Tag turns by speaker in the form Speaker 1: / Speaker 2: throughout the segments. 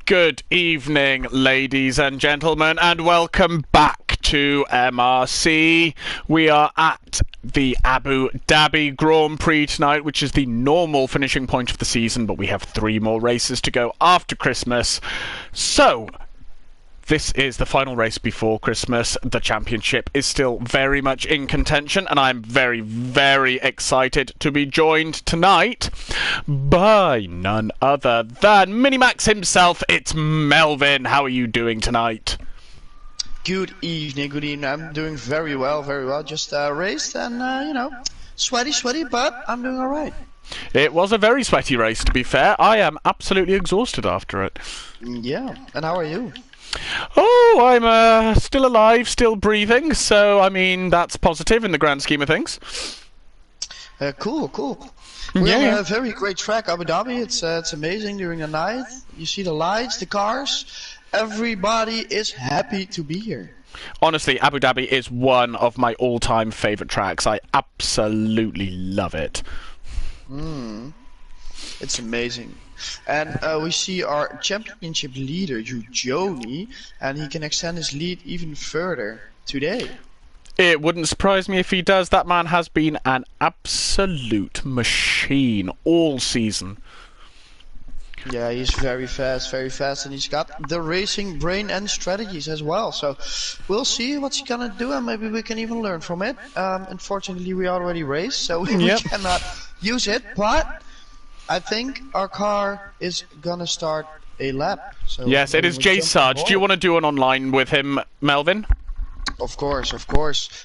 Speaker 1: Good evening, ladies and gentlemen, and welcome back to MRC. We are at the Abu Dhabi Grand Prix tonight, which is the normal finishing point of the season, but we have 3 more races to go after Christmas. So, this is the final race before Christmas. The championship is still very much in contention, and I'm very, very excited to be joined tonight by none other than Minimax himself. It's Melvin. How are you doing tonight?
Speaker 2: Good evening. I'm doing very well. Just raced and, sweaty, but I'm doing alright.
Speaker 1: It was a very sweaty race, to be fair. I am absolutely exhausted after it.
Speaker 2: Yeah, and how are you?
Speaker 1: Oh, I'm still alive, still breathing, so, I mean, that's positive in the grand scheme of things.
Speaker 2: Cool. We're on a very great track, Abu Dhabi. It's amazing during the night. You see the lights, the cars. Everybody is happy to be here.
Speaker 1: Honestly, Abu Dhabi is one of my all-time favourite tracks. I absolutely love it.
Speaker 2: It's amazing. And we see our championship leader, Joni, and he can extend his lead even further today.
Speaker 1: It wouldn't surprise me if he does. That man has been an absolute machine all season.
Speaker 2: Yeah, he's very fast, and he's got the racing brain and strategies as well. So we'll see what he's gonna do, and maybe we can even learn from it. Unfortunately, we already raced, so we cannot use it, but I think our car is gonna start a lap. So
Speaker 1: yes, it is J Sarge. Do you want to do an online with him, Melvin?
Speaker 2: Of course.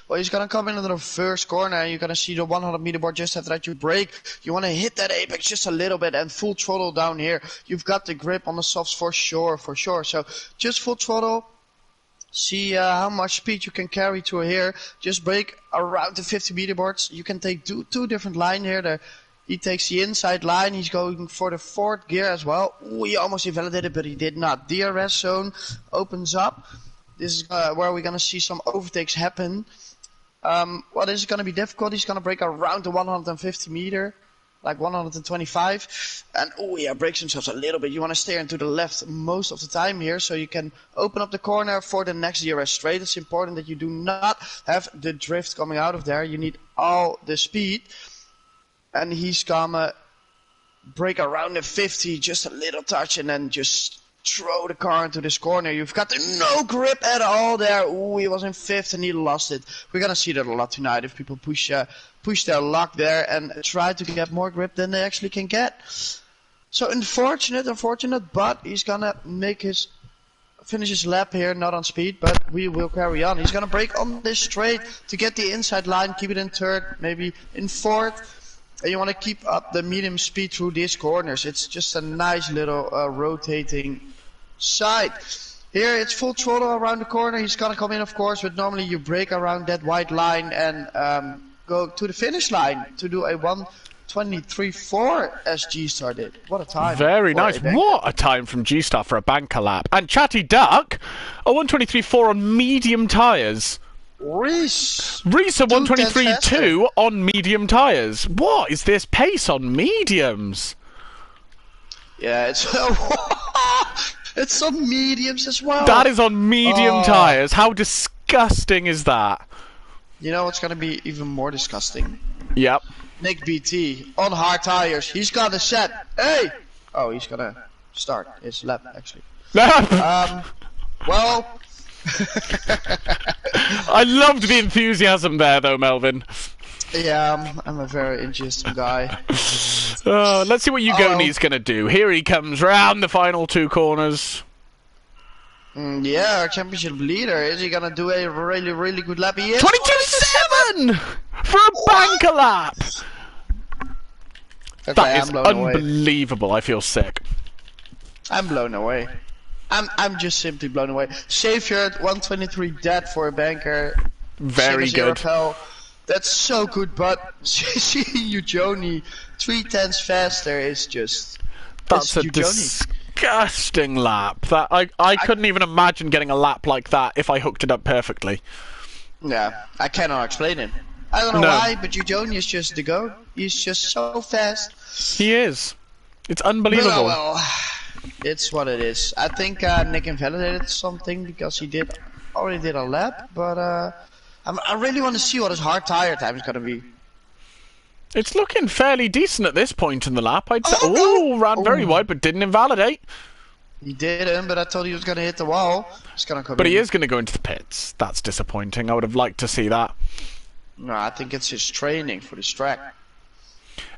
Speaker 2: Well, he's gonna come into the first corner. You're gonna see the 100-meter board just after that. You brake. You want to hit that apex just a little bit and full throttle down here. You've got the grip on the softs for sure. So just full throttle. See how much speed you can carry to here. Just brake around the 50-meter boards. You can take two different lines here. He takes the inside line. He's going for the 4th gear as well. Ooh, he almost invalidated, but he did not. DRS zone opens up. This is where we're going to see some overtakes happen. Well, this is going to be difficult. He's going to brake around the 150 meter, like 125. And, brakes himself a little bit. You want to steer into the left most of the time here, so you can open up the corner for the next DRS straight. It's important that you do not have the drift coming out of there. You need all the speed. And he's gonna brake around the 50, just a little touch, and then just throw the car into this corner. You've got no grip at all there. Ooh, he was in 5th and he lost it. We're gonna see that a lot tonight if people push their luck there and try to get more grip than they actually can get. So unfortunate, but he's gonna finish his lap here, not on speed, but we will carry on. He's gonna brake on this straight to get the inside line, keep it in 3rd, maybe in 4th. And you want to keep up the medium speed through these corners. It's just a nice little rotating side. Here it's full throttle around the corner. He's gonna come in, of course, but normally you brake around that white line and go to the finish line to do a 1:23.4 as G-Star did. What a time.
Speaker 1: Very nice. What a time from G-Star for a banker lap. And Chatty Duck, a 1:23.4 on medium tyres.
Speaker 2: Reese
Speaker 1: a 1:23.2 on medium tyres. What is this pace on mediums?
Speaker 2: Yeah, it's on mediums as well.
Speaker 1: That is on medium tyres. How disgusting is that?
Speaker 2: You know what's gonna be even more disgusting?
Speaker 1: Yep.
Speaker 2: Nick BT on hard tyres. He's got a set. Hey! Oh, he's gonna start his lap actually. Well.
Speaker 1: I loved the enthusiasm there, though, Melvin.
Speaker 2: Yeah, I'm a very interesting guy.
Speaker 1: Let's see what Ugoni's gonna do. Here he comes round the final 2 corners.
Speaker 2: Yeah, our championship leader. Is he gonna do a really, really good lap? He is
Speaker 1: 22.7 for a banker lap.
Speaker 2: Okay,
Speaker 1: that is unbelievable. Away. I feel sick.
Speaker 2: I'm blown away. I'm just simply blown away. Savior 1:23 dead for a banker.
Speaker 1: Very good.
Speaker 2: That's so good, but seeing you, Joni, 3/10 faster is just.
Speaker 1: That's a disgusting lap. That I couldn't even imagine getting a lap like that if I hooked it up perfectly.
Speaker 2: Yeah, I cannot explain it. I don't know why, but Joni is just the GOAT. He's just so fast.
Speaker 1: He is. It's unbelievable.
Speaker 2: Well, It's what it is. I think Nick invalidated something because he already did a lap, but I really want to see what his hard tire time is gonna be.
Speaker 1: It's looking fairly decent at this point in the lap. I'd say.
Speaker 2: Oh, no.
Speaker 1: Ran very wide, but didn't invalidate.
Speaker 2: He didn't, but I told you he was gonna hit the wall. He's gonna come
Speaker 1: But
Speaker 2: in.
Speaker 1: he is going to go into the pits. That's disappointing. I would have liked to see that.
Speaker 2: No, I think it's his training for this track.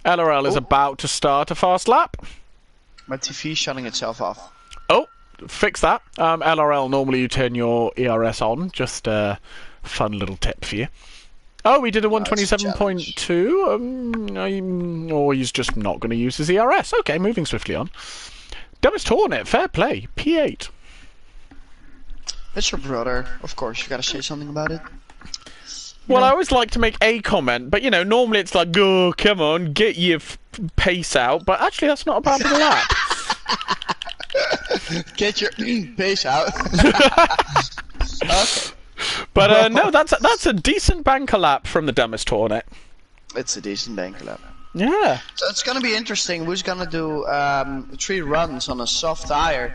Speaker 1: LRL is about to start a fast lap.
Speaker 2: My TV shutting itself off.
Speaker 1: Oh, fix that. LRL, normally you turn your ERS on. Just a fun little tip for you. Oh, we did a 127.2. Or he's just not going to use his ERS. Okay, moving swiftly on. Dumbest Hornet, fair play. P8.
Speaker 2: It's your brother. Of course, you gotta say something about it.
Speaker 1: Well, I always like to make a comment, but, you know, normally it's like, oh, come on, get your pace out. But actually, that's not a bad little lap.
Speaker 2: Get your pace out. Okay.
Speaker 1: But, no, that's a decent banker lap from the Dumbest Hornet.
Speaker 2: It's a decent banker lap.
Speaker 1: Yeah.
Speaker 2: So it's gonna be interesting who's gonna do 3 runs on a soft tire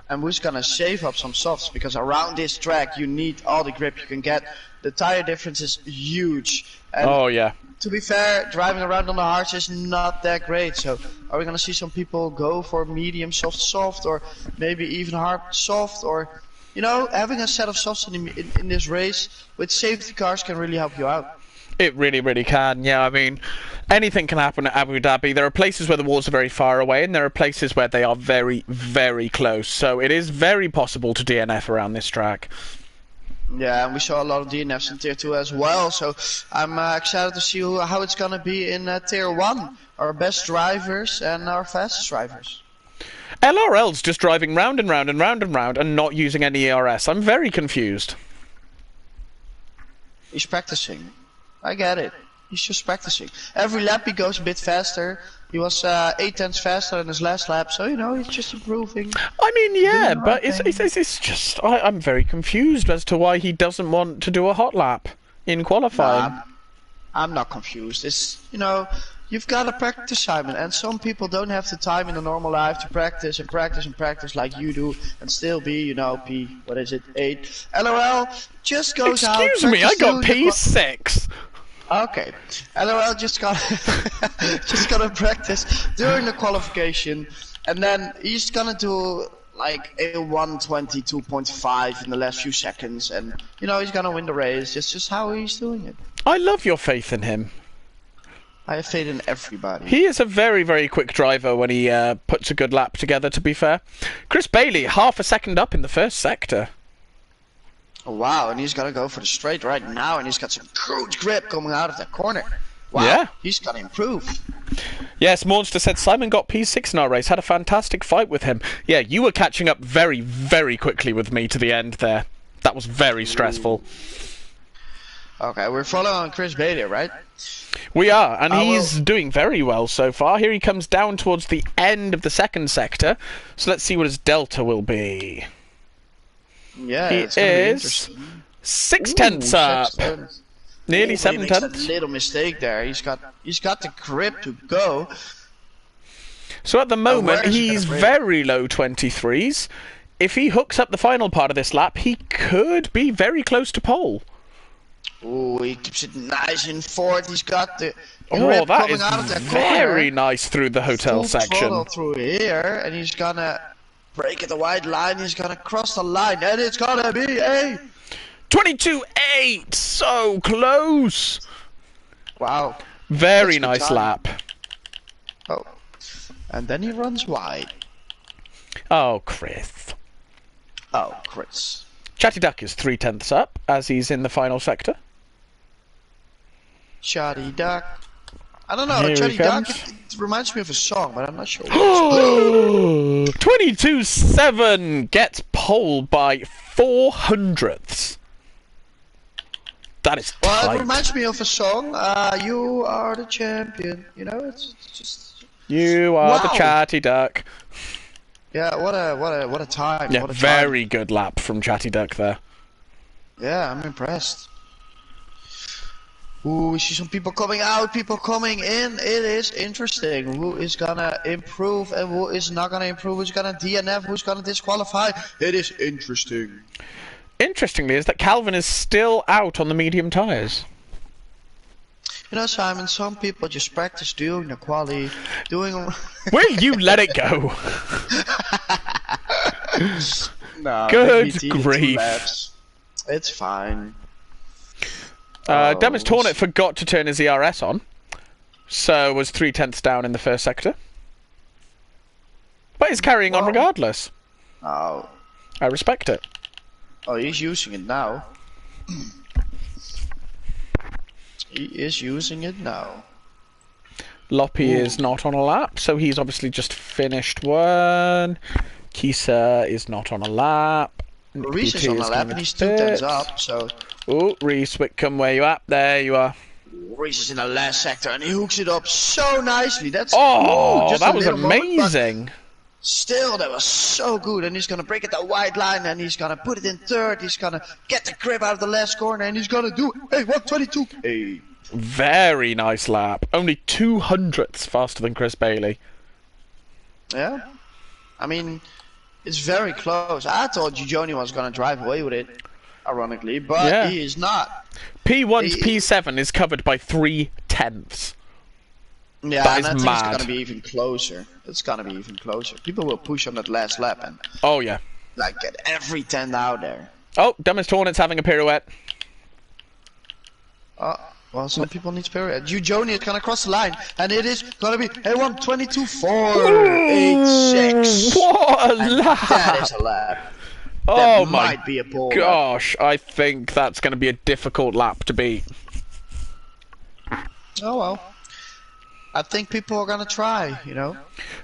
Speaker 2: and who's gonna save up some softs, because around this track you need all the grip you can get. The tire difference is huge. And
Speaker 1: oh, yeah.
Speaker 2: to be fair, driving around on the hards is not that great. So are we gonna see some people go for medium soft, or maybe even hard soft, or you know, having a set of softs in this race with safety cars can really help you out.
Speaker 1: It really, really can, yeah. I mean, anything can happen at Abu Dhabi. There are places where the walls are very far away, and there are places where they are very, very close. So it is very possible to DNF around this track.
Speaker 2: Yeah, and we saw a lot of DNFs in Tier 2 as well. So I'm excited to see how it's going to be in Tier 1. Our best drivers and our fastest drivers.
Speaker 1: LRL's just driving round and round and round and round and not using any ERS. I'm very confused.
Speaker 2: He's practicing. I get it. He's just practicing. Every lap he goes a bit faster. He was 8/10 faster in his last lap, so you know he's just improving.
Speaker 1: I mean, yeah, but it's just I'm very confused as to why he doesn't want to do a hot lap in qualifying.
Speaker 2: Nah, I'm not confused. It's, you know, you've got to practice, Simon, and some people don't have the time in a normal life to practice and practice and practice like you do and still be, you know, P, what is it, 8. LOL just goes out.
Speaker 1: Excuse me, I got P6.
Speaker 2: Okay, LOL just got just gonna practice during the qualification, and then he's gonna do like a 122.5 in the last few seconds, and you know he's gonna win the race. It's just how he's doing it.
Speaker 1: I love your faith in him.
Speaker 2: I have faith in everybody.
Speaker 1: He is a very, very quick driver when he puts a good lap together, to be fair. Chris Bailey, half a second up in the first sector.
Speaker 2: Oh, wow, and he's gonna go for the straight right now, and he's got some good grip coming out of that corner. Wow,
Speaker 1: yeah.
Speaker 2: He's gonna improve.
Speaker 1: Yes, Monster said Simon got P6 in our race, had a fantastic fight with him. Yeah, you were catching up very, very quickly with me to the end there. That was very stressful.
Speaker 2: Okay, we're following Chris Bailey, right?
Speaker 1: We are, and he's doing very well so far. Here he comes down towards the end of the second sector, so let's see what his delta will be.
Speaker 2: Yeah,
Speaker 1: he
Speaker 2: it's gonna be
Speaker 1: is 6/10 up. Nearly 7/10.
Speaker 2: He makes a little mistake there. He's got the grip to go.
Speaker 1: So at the moment he's very low 23s. If he hooks up the final part of this lap, he could be very close to pole.
Speaker 2: Oh, he keeps it nice and forward. He's got the
Speaker 1: grip
Speaker 2: that
Speaker 1: coming
Speaker 2: is
Speaker 1: out of that very nice through the hotel section.
Speaker 2: Through here, and he's gonna break at the white line. He's gonna cross the line, and it's gonna be a
Speaker 1: 22.8. So close.
Speaker 2: Wow.
Speaker 1: Very nice lap.
Speaker 2: Oh, and then he runs wide.
Speaker 1: Oh, Chris.
Speaker 2: Oh, Chris.
Speaker 1: Chatty Duck is 3/10 up as he's in the final sector.
Speaker 2: Chatty Duck. I don't know, Chatty Duck, it reminds me of a song, but I'm not sure.
Speaker 1: 22.7 gets pole by 400ths. That is tight.
Speaker 2: Well, it reminds me of a song. You are the champion. You know, it's just.
Speaker 1: You are the Chatty Duck.
Speaker 2: Yeah, what a time.
Speaker 1: Yeah,
Speaker 2: what a
Speaker 1: very good lap from Chatty Duck there.
Speaker 2: Yeah, I'm impressed. Ooh, we see some people coming out, people coming in. It is interesting. Who is gonna improve and who is not gonna improve? Who's gonna DNF? Who's gonna disqualify? It is interesting.
Speaker 1: Interestingly, is that Calvin is still out on the medium tyres.
Speaker 2: You know, Simon, some people just practice doing the quali, doing...
Speaker 1: Will you let it go?
Speaker 2: No,
Speaker 1: Good grief.
Speaker 2: It's fine.
Speaker 1: Demis Tornet forgot to turn his ERS on, so was 3/10 down in the first sector. But he's carrying on regardless.
Speaker 2: Oh.
Speaker 1: I respect it.
Speaker 2: Oh, he's using it now. He is using it now.
Speaker 1: Loppy is not on a lap, so he's obviously just finished one. Kisa is not on a lap.
Speaker 2: Reese is on a lap and he's 2/10 up, so...
Speaker 1: Oh, Reese Whitcomb, where you at? There you are.
Speaker 2: Reese is in the last sector and he hooks it up so nicely. That's
Speaker 1: just that was amazing.
Speaker 2: Moment, still, that was so good. And he's gonna break it that wide line and he's gonna put it in third. He's gonna get the grip out of the last corner and he's gonna do it. Hey, 122. Hey.
Speaker 1: Very nice lap. Only 200ths faster than Chris Bailey.
Speaker 2: Yeah. I mean, it's very close. I thought Gigioni was gonna drive away with it, ironically, but he is not.
Speaker 1: P1 to P7 is covered by 3/10.
Speaker 2: Yeah,
Speaker 1: that
Speaker 2: and I think
Speaker 1: mad.
Speaker 2: it's gonna be even closer. It's gonna be even closer. People will push on that last lap and like get every 10 out there.
Speaker 1: Oh, Demis Tornet's having a pirouette.
Speaker 2: Well, some people need pirouette. Gigioni is gonna cross the line, and it is gonna be a 122.486.
Speaker 1: What a lap!
Speaker 2: That is a lap.
Speaker 1: Oh
Speaker 2: that
Speaker 1: my
Speaker 2: might be a pole
Speaker 1: gosh, I think that's going to be a difficult lap to beat.
Speaker 2: Oh well. I think people are going to try, you know.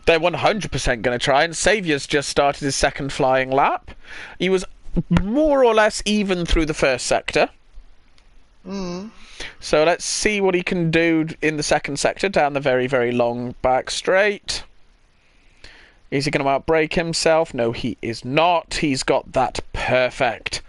Speaker 1: They're 100% going to try, and Saviour's just started his second flying lap. He was more or less even through the first sector. So let's see what he can do in the second sector, down the very, very long back straight. Is he going to outbrake himself? No, he is not. He's got that perfect.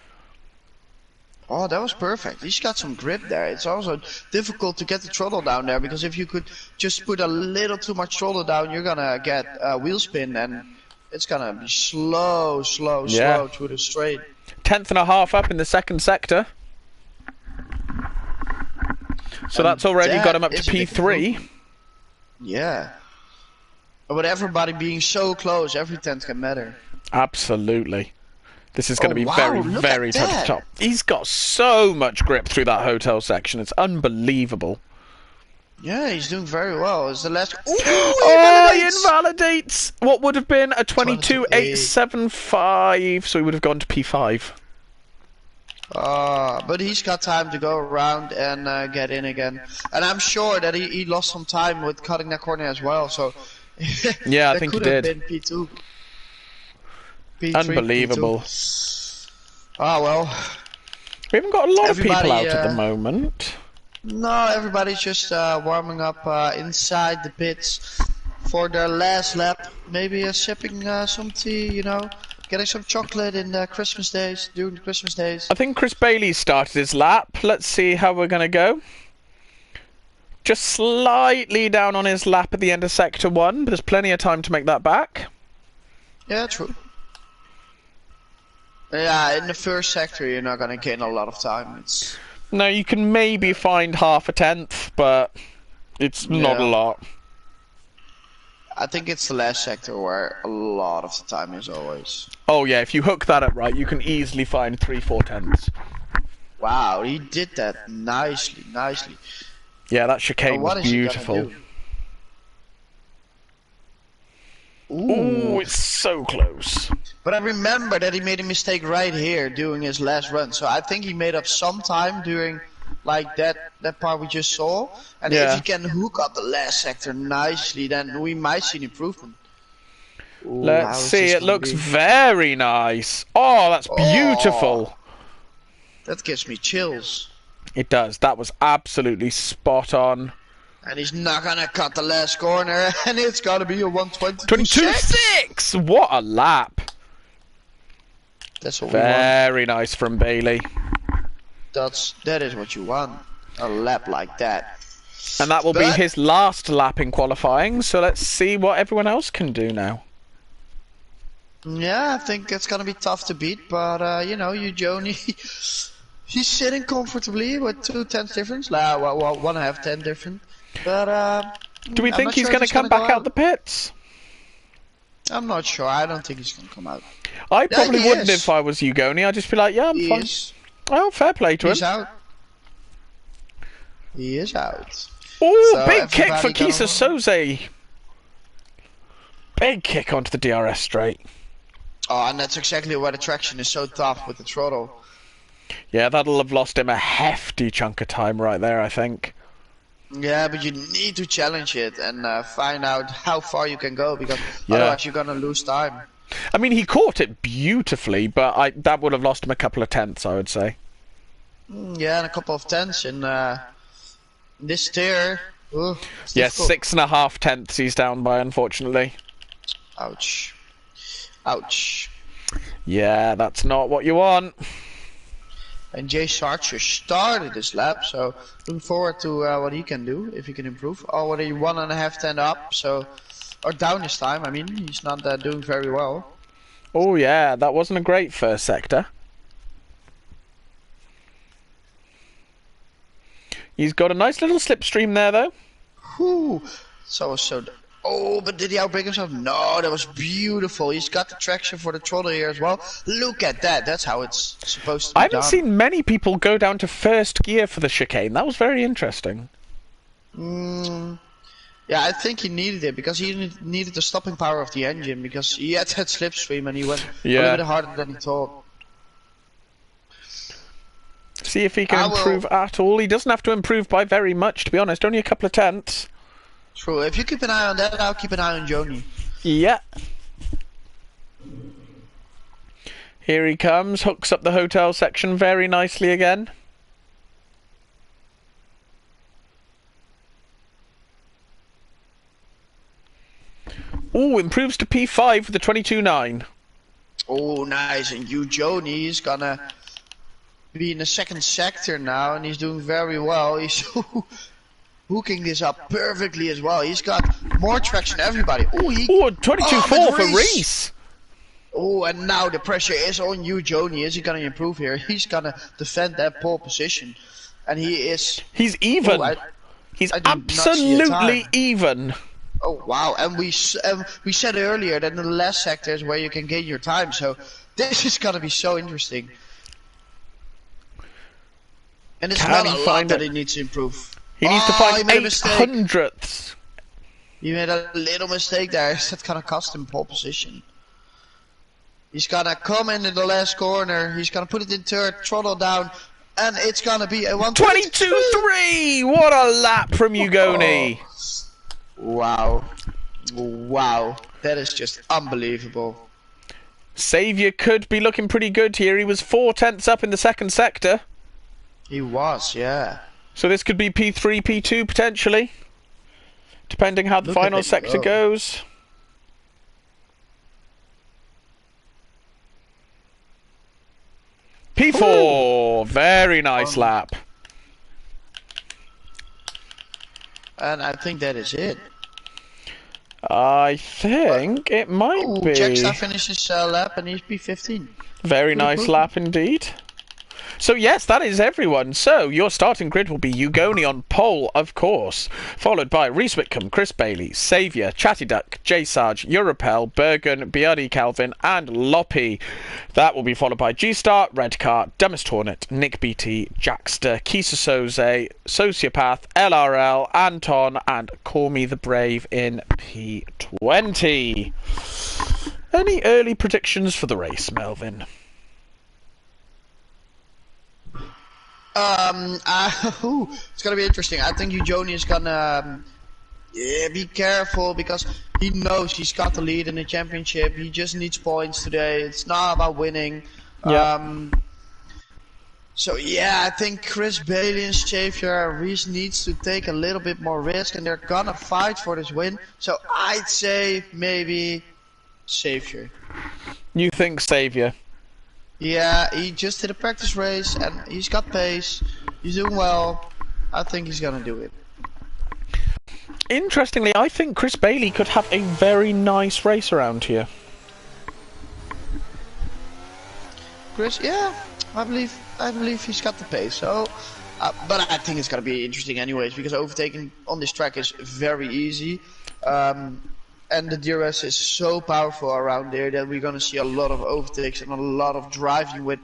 Speaker 2: Oh, that was perfect. He's got some grip there. It's also difficult to get the throttle down there, because if you could just put a little too much throttle down, you're going to get wheel spin, and it's going to be slow through the straight.
Speaker 1: 10.5 up in the second sector. So that's already got him up to P3.
Speaker 2: Yeah. With everybody being so close, every 10th can matter.
Speaker 1: Absolutely. This is going to be very, very tough to top. He's got so much grip through that hotel section. It's unbelievable.
Speaker 2: Yeah, he's doing very well. It's the last... Ooh,
Speaker 1: he invalidates what would have been a 22.875, so he would have gone to P5.
Speaker 2: But he's got time to go around and get in again. And I'm sure that he lost some time with cutting that corner as well, so...
Speaker 1: Yeah, I think he did.
Speaker 2: Been P2. P3,
Speaker 1: unbelievable.
Speaker 2: P2. Oh well.
Speaker 1: We haven't got a lot of people out at the moment.
Speaker 2: No, everybody's just warming up inside the pits for their last lap. Maybe sipping some tea, you know, getting some chocolate in the Christmas days, during the Christmas days.
Speaker 1: I think Chris Bailey started his lap. Let's see how we're gonna go. Just slightly down on his lap at the end of Sector 1, but there's plenty of time to make that back.
Speaker 2: Yeah, true. Yeah, in the first sector you're not gonna gain a lot of time.
Speaker 1: No, you can maybe find half a 10th, but it's not a lot.
Speaker 2: I think it's the last sector where a lot of the time is always.
Speaker 1: Oh yeah, if you hook that up right, you can easily find 3-4 tenths.
Speaker 2: Wow, he did that nicely.
Speaker 1: Yeah, that chicane was beautiful. Ooh, it's so close.
Speaker 2: But I remember that he made a mistake right here doing his last run, so I think he made up some time during like that part we just saw. And if he can hook up the last sector nicely, then we might see an improvement. Ooh,
Speaker 1: let's see, it looks very nice. Oh, that's beautiful.
Speaker 2: That gives me chills.
Speaker 1: It does. That was absolutely spot on.
Speaker 2: And he's not gonna cut the last corner, and it's gonna be a
Speaker 1: 122.6. What a lap!
Speaker 2: That's what we want.
Speaker 1: Very nice from Bailey.
Speaker 2: That is what you want. a lap like that.
Speaker 1: And that will be his last lap in qualifying, so let's see what everyone else can do now.
Speaker 2: Yeah, I think it's gonna be tough to beat, but you know, Joni, he's sitting comfortably with 2/10 difference. Well, 1.5 10 different. But
Speaker 1: do we think he's gonna come back out the pits?
Speaker 2: I'm not sure. I don't think he's gonna come out.
Speaker 1: I probably wouldn't if I was Ugoni. I'd just be like, yeah, I'm fine. Oh, fair play to him.
Speaker 2: He's out. He is out.
Speaker 1: Oh, so big kick for Kisa Soze. Big kick onto the DRS straight.
Speaker 2: Oh, and that's exactly why the traction is so tough with the throttle.
Speaker 1: Yeah, that'll have lost him a hefty chunk of time right there, I think.
Speaker 2: Yeah, but you need to challenge it and find out how far you can go, because otherwise you're gonna lose time.
Speaker 1: I mean, he caught it beautifully, but that would have lost him a couple of tenths, I would say.
Speaker 2: Yeah, and a couple of tenths in this tier. Ooh,
Speaker 1: yeah, 6.5 tenths he's down by, unfortunately.
Speaker 2: Ouch. Ouch.
Speaker 1: Yeah, that's not what you want.
Speaker 2: And Jay Sarcher started this lap, so looking forward to what he can do, if he can improve. Already 1.5 10 up, so, or down this time. I mean, he's not doing very well.
Speaker 1: Oh yeah, that wasn't a great first sector. He's got a nice little slipstream there, though.
Speaker 2: Whew. So. Oh, but did he outbrake himself? No, that was beautiful. He's got the traction for the throttle here as well. Look at that. That's how it's supposed to be
Speaker 1: I haven't seen many people go down to first gear for the chicane. That was very interesting.
Speaker 2: Yeah, I think he needed it because he needed the stopping power of the engine, because he had that slipstream and he went a little bit harder than he thought.
Speaker 1: See if he can improve at all. He doesn't have to improve by very much, to be honest. Only a couple of tenths.
Speaker 2: True. If you keep an eye on that, I'll keep an eye on Joni.
Speaker 1: Yeah. Here he comes. Hooks up the hotel section very nicely again. Oh, improves to P5 with the 22.9.
Speaker 2: Oh, nice. And Joni is gonna be in the second sector now, and he's doing very well. He's hooking this up perfectly as well. He's got more traction than everybody. Oh,
Speaker 1: 22.4 for Reese.
Speaker 2: Oh, and now the pressure is on you, Joni. Is he gonna improve here? He's gonna defend that pole position, and he is.
Speaker 1: He's even. He's absolutely even.
Speaker 2: Oh wow! And we said earlier that in the last sector is where you can gain your time. So this is gonna be so interesting. And it's not a lot that he needs to improve.
Speaker 1: He needs to find 800ths.
Speaker 2: He made a little mistake there. That's gonna cost him pole position. He's gonna come in the last corner. He's gonna put it in third, throttle down, and it's gonna be a
Speaker 1: 22.3. What a lap from Ugoni!
Speaker 2: Wow, wow, that is just unbelievable.
Speaker 1: Saviour could be looking pretty good here. He was 4 tenths up in the second sector.
Speaker 2: He was, yeah.
Speaker 1: So this could be P3, P2 potentially, depending how the final sector goes. P4, very nice lap.
Speaker 2: And I think that is it.
Speaker 1: I think it might be.
Speaker 2: Jackson finishes lap and he's P15.
Speaker 1: Very nice lap indeed. So yes, that is everyone. So your starting grid will be Ugoni on pole, of course, followed by Reese Whitcomb, Chris Bailey, Saviour, Chatty Duck, J Sarge, Europel, Bergen, Biardi Calvin, and Loppy. That will be followed by G-Star, Redcar, Dumbest Hornet, Nick BT, Jackster, Kisa Soze, Sociopath, LRL, Anton, and Call Me the Brave in P20. Any early predictions for the race, Melvin?
Speaker 2: It's gonna be interesting. I think Joni is gonna be careful, because he knows he's got the lead in the championship. He just needs points today. It's not about winning.
Speaker 1: Yeah.
Speaker 2: So yeah, I think Chris Bailey and Xavier Reese needs to take a little bit more risk, and they're gonna fight for this win. So I'd say maybe Xavier.
Speaker 1: You think Saviour?
Speaker 2: Yeah, he just did a practice race and he's got pace. He's doing well. I think he's gonna do it.
Speaker 1: Interestingly, I think Chris Bailey could have a very nice race around here.
Speaker 2: Chris, yeah, I believe he's got the pace. So, but I think it's gonna be interesting anyways because overtaking on this track is very easy, and the DRS is so powerful around there that we're gonna see a lot of overtakes and a lot of driving with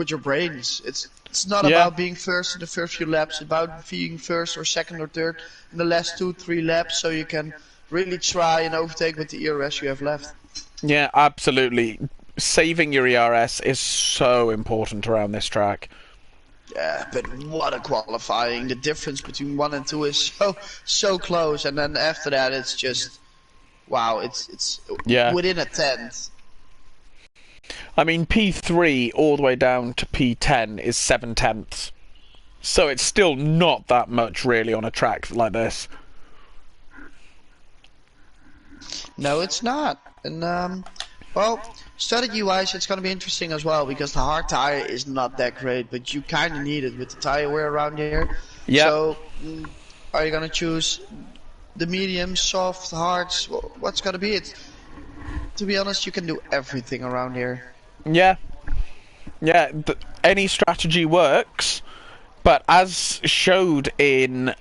Speaker 2: your brains. It's not about being first in the first few laps. It's about being first or second or third in the last 2-3 laps, so you can really try and overtake with the ERS you have left.
Speaker 1: Yeah, absolutely. Saving your ERS is so important around this track.
Speaker 2: Yeah, but what a qualifying. The difference between 1 and 2 is so close, and then after that it's just wow, it's within a tenth.
Speaker 1: I mean, P3 all the way down to P10 is 7/10. So it's still not that much really on a track like this.
Speaker 2: No, it's not. And well, strategy-wise, it's going to be interesting as well because the hard tire is not that great, but you kind of need it with the tire wear around here.
Speaker 1: Yeah.
Speaker 2: So, are you going to choose the medium, soft, hards? What's going to be it? To be honest, you can do everything around here.
Speaker 1: Yeah. Yeah, any strategy works, but as showed in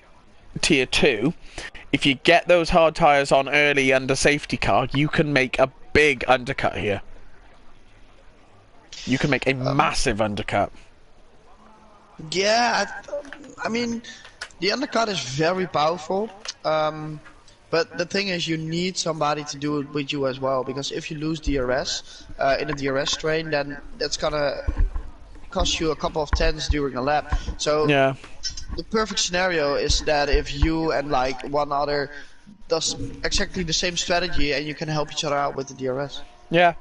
Speaker 1: Tier 2, if you get those hard tires on early under safety car, you can make a big undercut here. You can make a massive undercut.
Speaker 2: Yeah, I mean, the undercut is very powerful, but the thing is you need somebody to do it with you as well, because if you lose DRS in a DRS train, then that's gonna cost you a couple of tens during a lap. So
Speaker 1: yeah,
Speaker 2: the perfect scenario is that if you and like one other does exactly the same strategy and you can help each other out with the DRS.
Speaker 1: Yeah.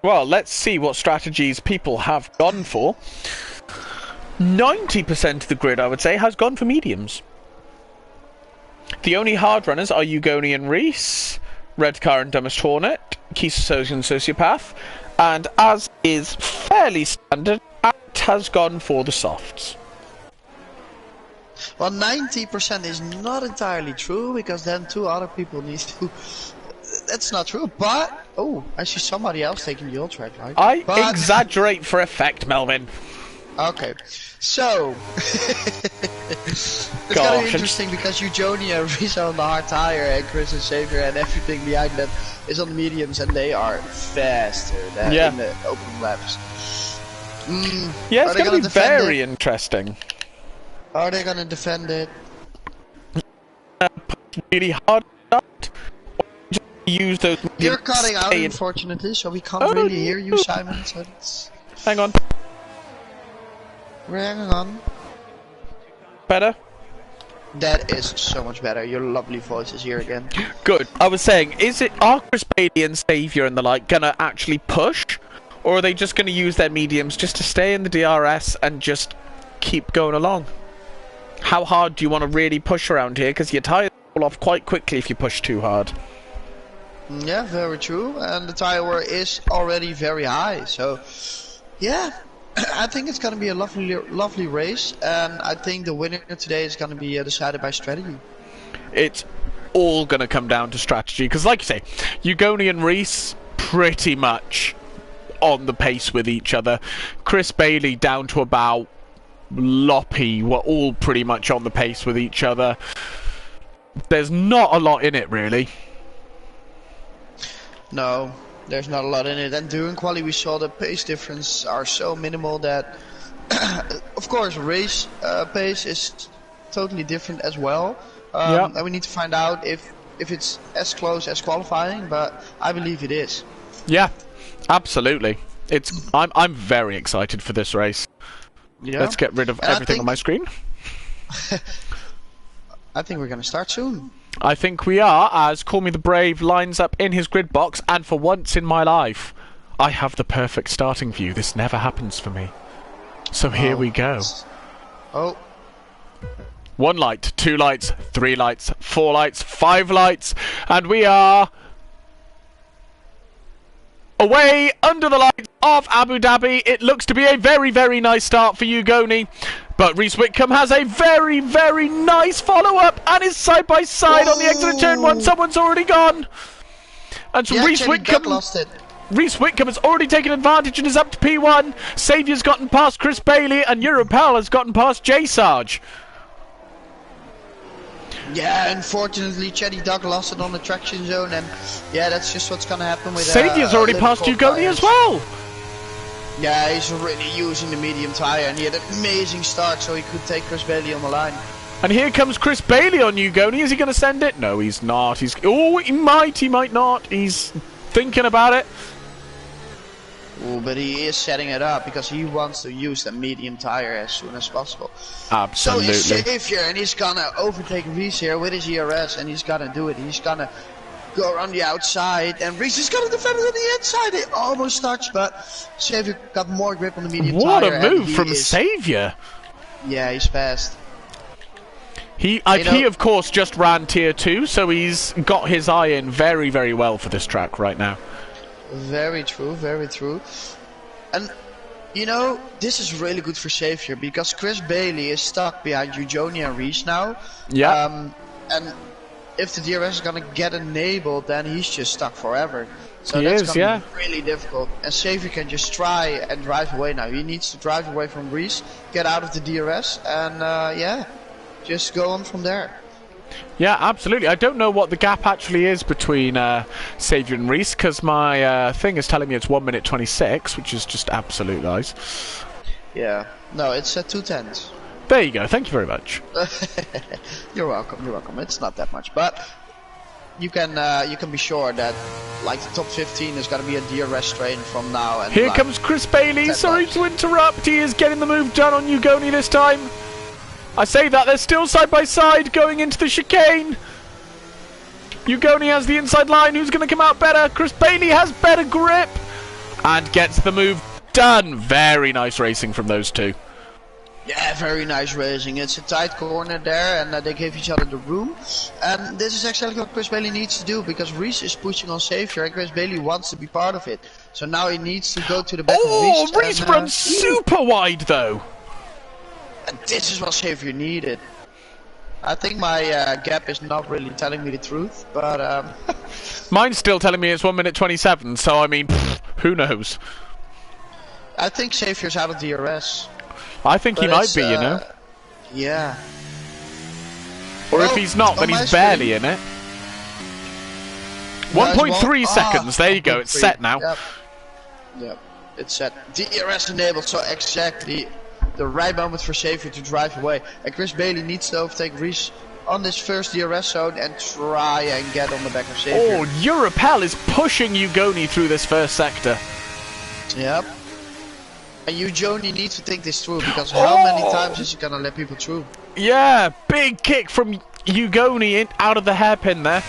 Speaker 1: Well, let's see what strategies people have gone for. 90% of the grid, I would say, has gone for mediums. The only hard runners are Ugoni and Reese, Redcar and Dumbest Hornet, Kisasozi and Sociopath, and as is fairly standard, Act has gone for the softs.
Speaker 2: Well, 90% is not entirely true, because then 2 other people need to... That's not true, but... Oh, I see somebody else taking the ultra right?
Speaker 1: I exaggerate for effect, Melvin.
Speaker 2: Okay, so... it's gonna be interesting, because Ugoni and Reese are on the hard tire, and Chris and Xavier and everything behind them is on the mediums, and they are faster than in the opening laps.
Speaker 1: Yeah, it's gonna be very interesting.
Speaker 2: Are they gonna defend it?
Speaker 1: Really hard start. Just use those.
Speaker 2: You're cutting out, unfortunately, so we can't really hear you, Simon. So it's...
Speaker 1: Hang on.
Speaker 2: We're hanging on.
Speaker 1: Better?
Speaker 2: That is so much better. Your lovely voice is here again.
Speaker 1: Good. I was saying, are Chris Bailey and Xavier and the like gonna actually push, or are they just gonna use their mediums just to stay in the DRS and just keep going along? How hard do you want to really push around here? Because your tires fall off quite quickly if you push too hard.
Speaker 2: Yeah, very true. And the tire wear is already very high. So, yeah, I think it's going to be a lovely race. And I think the winner today is going to be decided by strategy.
Speaker 1: It's all going to come down to strategy. Because like you say, Ugoni and Reese pretty much on the pace with each other. Chris Bailey down to about Loppy were all pretty much on the pace with each other. There's not a lot in it, really.
Speaker 2: No, there's not a lot in it. And during quali we saw the pace difference are so minimal that of course race pace is totally different as well. And we need to find out if it's as close as qualifying, but I believe it is. Yeah,
Speaker 1: absolutely. I'm very excited for this race. Yeah. Let's get rid of everything on my screen.
Speaker 2: I think we're going to start soon.
Speaker 1: I think we are, as Call Me the Brave lines up in his grid box, and for once in my life, I have the perfect starting view. This never happens for me. So here we go.
Speaker 2: Oh.
Speaker 1: 1 light, 2 lights, 3 lights, 4 lights, 5 lights, and we are... away under the lights of Abu Dhabi. It looks to be a very, very nice start for Ugoni. But Reese Whitcomb has a very, very nice follow-up and is side by side on the exit of turn 1. Someone's already gone. And so Reese Whitcomb has already taken advantage and is up to P1. Saviour's gotten past Chris Bailey and Europel has gotten past J Sarge.
Speaker 2: Yeah, unfortunately, Chetty Duck lost it on the traction zone, and yeah, that's just what's gonna happen with
Speaker 1: Saviour's already passed Ugoni as well.
Speaker 2: Yeah, he's really using the medium tyre, and he had an amazing start, so he could take Chris Bailey on the line.
Speaker 1: And here comes Chris Bailey on Ugoni. Is he going to send it? No, he's not. Oh, he might not. He's thinking about it.
Speaker 2: Oh, but he is setting it up because he wants to use the medium tyre as soon as possible.
Speaker 1: Absolutely.
Speaker 2: So he's safe here, and he's gonna overtake Reese here with his ERS, and he's gonna do it. He's gonna go around the outside, and Reese is gonna defend it on the inside. They almost touched, but Saviour got more grip on the medium tyre.
Speaker 1: What a move from Saviour!
Speaker 2: Yeah, he's fast.
Speaker 1: He of course just ran tier 2, so he's got his eye in very, very well for this track right now.
Speaker 2: Very true, very true. And you know, this is really good for Saviour because Chris Bailey is stuck behind Ugoni and Reese now.
Speaker 1: Yeah.
Speaker 2: And if the DRS is gonna get enabled, then he's just stuck forever. So
Speaker 1: he
Speaker 2: that's
Speaker 1: is,
Speaker 2: gonna be really difficult. And Saviour can just try and drive away now. He needs to drive away from Reese, get out of the DRS, and yeah, just go on from there.
Speaker 1: Yeah, absolutely. I don't know what the gap actually is between Saviour and Reese, because my thing is telling me it's 1 minute 26, which is just absolute lies.
Speaker 2: Yeah. No, it's at 2:10.
Speaker 1: There you go. Thank you very much.
Speaker 2: You're welcome. You're welcome. It's not that much, but you can be sure that like the top 15 is gonna be a DRS train from now. And
Speaker 1: here
Speaker 2: like,
Speaker 1: comes Chris Bailey. Sorry to interrupt. He is getting the move done on Ugoni this time. I say that they're still side by side going into the chicane. Ugoni has the inside line. Who's going to come out better? Chris Bailey has better grip and gets the move done. Very nice racing from those two.
Speaker 2: Yeah, very nice racing. It's a tight corner there, and they give each other the room. And this is exactly what Chris Bailey needs to do because Reese is pushing on Saviour, and Chris Bailey wants to be part of it. So now he needs to go to the back of Reese.
Speaker 1: Oh, Reese runs super wide though.
Speaker 2: And this is what Saviour needed. I think my gap is not really telling me the truth, but
Speaker 1: mine's still telling me it's 1 minute 27. So I mean, who knows?
Speaker 2: I think Saviour's out of DRS.
Speaker 1: I think he might be, you know.
Speaker 2: Yeah.
Speaker 1: Or if he's not, then he's barely in it. 1.3 seconds. There you go. It's set now.
Speaker 2: Yep. It's set. DRS enabled. So exactly the right moment for Saviour to drive away. And Chris Bailey needs to overtake Reese on this first DRS zone and try and get on the back of Saviour.
Speaker 1: Oh, Europel is pushing Ugoni through this first sector.
Speaker 2: Yep. And Ugoni needs to think this through because how many times is he gonna let people through?
Speaker 1: Yeah, big kick from Ugoni out of the hairpin there.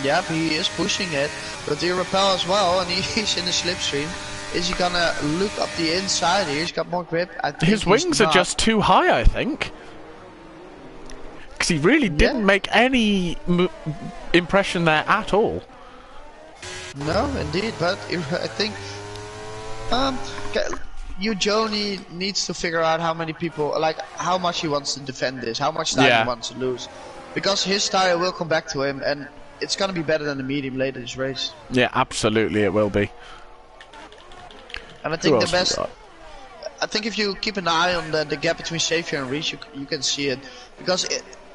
Speaker 2: Yep, he is pushing it, but Europel as well, and he's in the slipstream. Is he gonna look up the inside here? He's got more grip. I think
Speaker 1: his wings are just too high, I think. Because he really didn't make any impression there at all.
Speaker 2: No, indeed, but I think Ugoni needs to figure out how many people, like how much he wants to defend this, how much time he wants to lose. Because his tire will come back to him, and it's gonna be better than the medium later this race.
Speaker 1: Yeah, absolutely it will be.
Speaker 2: And I think the best, I think if you keep an eye on the gap between Saviour and Reese, you can see it. Because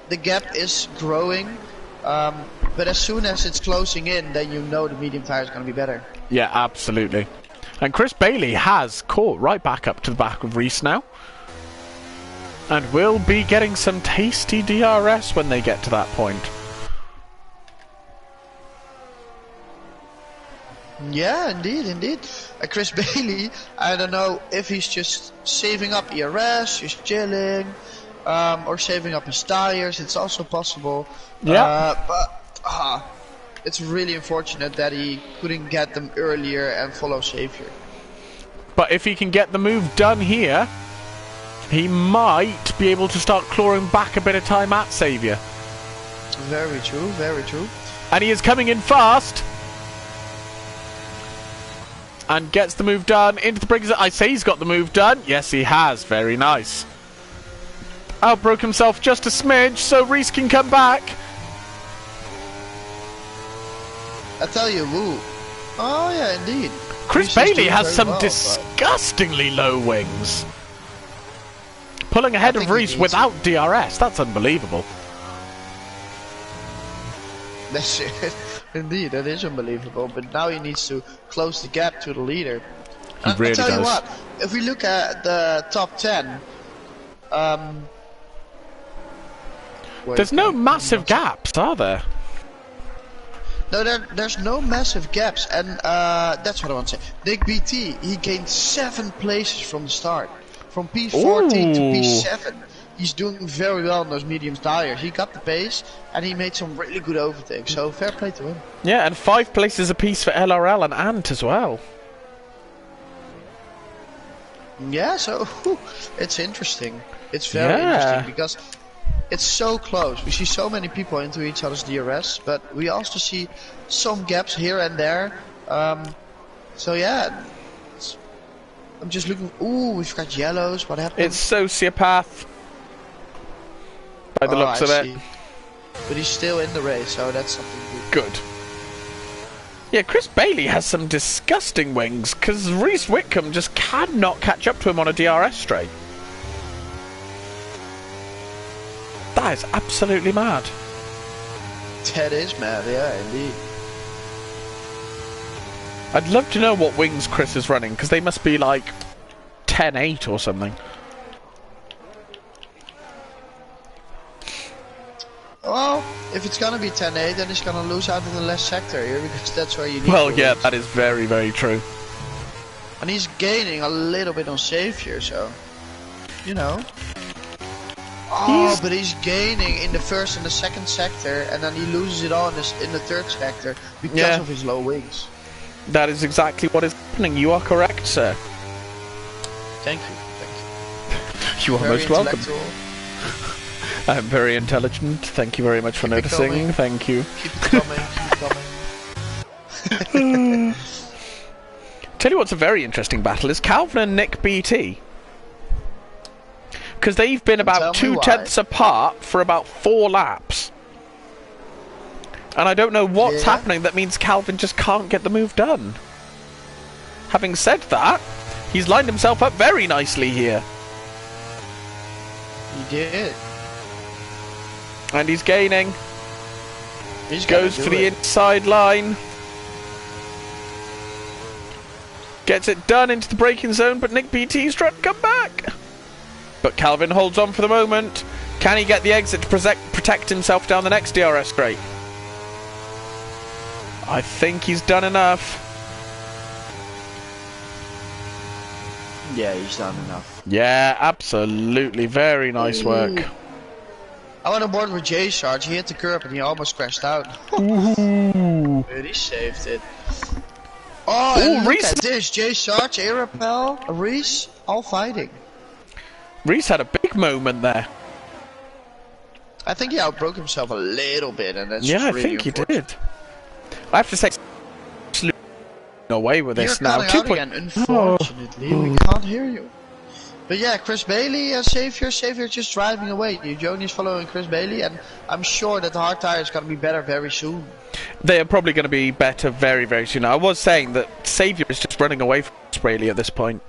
Speaker 2: the gap is growing, but as soon as it's closing in, then you know the medium tire is going to be better.
Speaker 1: Yeah, absolutely. And Chris Bailey has caught right back up to the back of Reese now. And will be getting some tasty DRS when they get to that point.
Speaker 2: Yeah, indeed. Chris Bailey, I don't know if he's just saving up ERS, just chilling, or saving up his tires. It's also possible.
Speaker 1: Yeah.
Speaker 2: But it's really unfortunate that he couldn't get them earlier and follow Saviour.
Speaker 1: But if he can get the move done here, he might be able to start clawing back a bit of time at Saviour.
Speaker 2: Very true, very true.
Speaker 1: And he is coming in fast. And gets the move done into the break. I say he's got the move done. Yes, he has. Very nice. Outbroke himself just a smidge, so Reese can come back.
Speaker 2: I tell you, woo. Oh, yeah, indeed.
Speaker 1: Chris Bailey has some disgustingly low wings. Pulling ahead of Reese without DRS. That's unbelievable.
Speaker 2: That's it. Indeed, that is unbelievable. But now he needs to close the gap to the leader.
Speaker 1: He really does.
Speaker 2: I tell you what, if we look at the top 10,
Speaker 1: there's no massive gaps, are there?
Speaker 2: No, there's no massive gaps, and that's what I want to say. Nick BT, he gained 7 places from the start. From P14 to P7. He's doing very well on those medium tires. He got the pace, and he made some really good overtakes, so fair play to him.
Speaker 1: Yeah, and 5 places apiece for LRL and Ant as well.
Speaker 2: Yeah, so it's interesting. It's very interesting, because it's so close. We see so many people into each other's DRS, but we also see some gaps here and there. So yeah, I'm just looking. Ooh, we've got yellows. What happened?
Speaker 1: It's Sociopath. By the looks of it.
Speaker 2: But he's still in the race, so that's something good.
Speaker 1: Good. Yeah, Chris Bailey has some disgusting wings, because Reese Whitcomb just cannot catch up to him on a DRS straight. That is absolutely mad.
Speaker 2: That is mad, yeah, indeed.
Speaker 1: I'd love to know what wings Chris is running, because they must be like 10.8 or something.
Speaker 2: Well, if it's gonna be 10.8, then he's gonna lose out in the last sector here, because that's where you need
Speaker 1: Well, yeah, that is very, very true.
Speaker 2: And he's gaining a little bit on Savior, so, you know. Oh, but he's gaining in the first and the second sector, and then he loses it all in the third sector because of his low wings.
Speaker 1: That is exactly what is happening. You are correct, sir.
Speaker 2: Thank you. Thank you.
Speaker 1: You are most welcome. I'm very intelligent. Thank you very much for noticing. Thank you.
Speaker 2: Keep it coming. Keep it coming.
Speaker 1: Tell you what's a very interesting battle is Calvin and Nick BT. Because they've been about 2/10 apart for about 4 laps. And I don't know what's happening that means Calvin just can't get the move done. Having said that, he's lined himself up very nicely here.
Speaker 2: He did.
Speaker 1: And he's gaining. He goes for the inside line. Gets it done into the braking zone, but Nick BT's trying to come back. But Calvin holds on for the moment. Can he get the exit to protect himself down the next DRS straight? I think he's done enough.
Speaker 2: Yeah, he's done enough.
Speaker 1: Yeah, absolutely. Very nice work.
Speaker 2: I went aboard with J Sarge. He hit the curb and he almost crashed out.
Speaker 1: Ooh.
Speaker 2: But he saved it. Oh, and look at this. J Sarge, Arapel, Reese, all fighting.
Speaker 1: Reese had a big moment there.
Speaker 2: I think he outbroke himself a little bit, and that's
Speaker 1: I
Speaker 2: really
Speaker 1: think he did. I have to say, away with this now.
Speaker 2: Again. Unfortunately, we can't hear you. But yeah, Chris Bailey, Savior just driving away. Joni's following Chris Bailey, and I'm sure that the hard tire is going to be better very soon.
Speaker 1: They are probably going to be better very, very soon. I was saying that Savior is just running away from Chris Bailey at this point.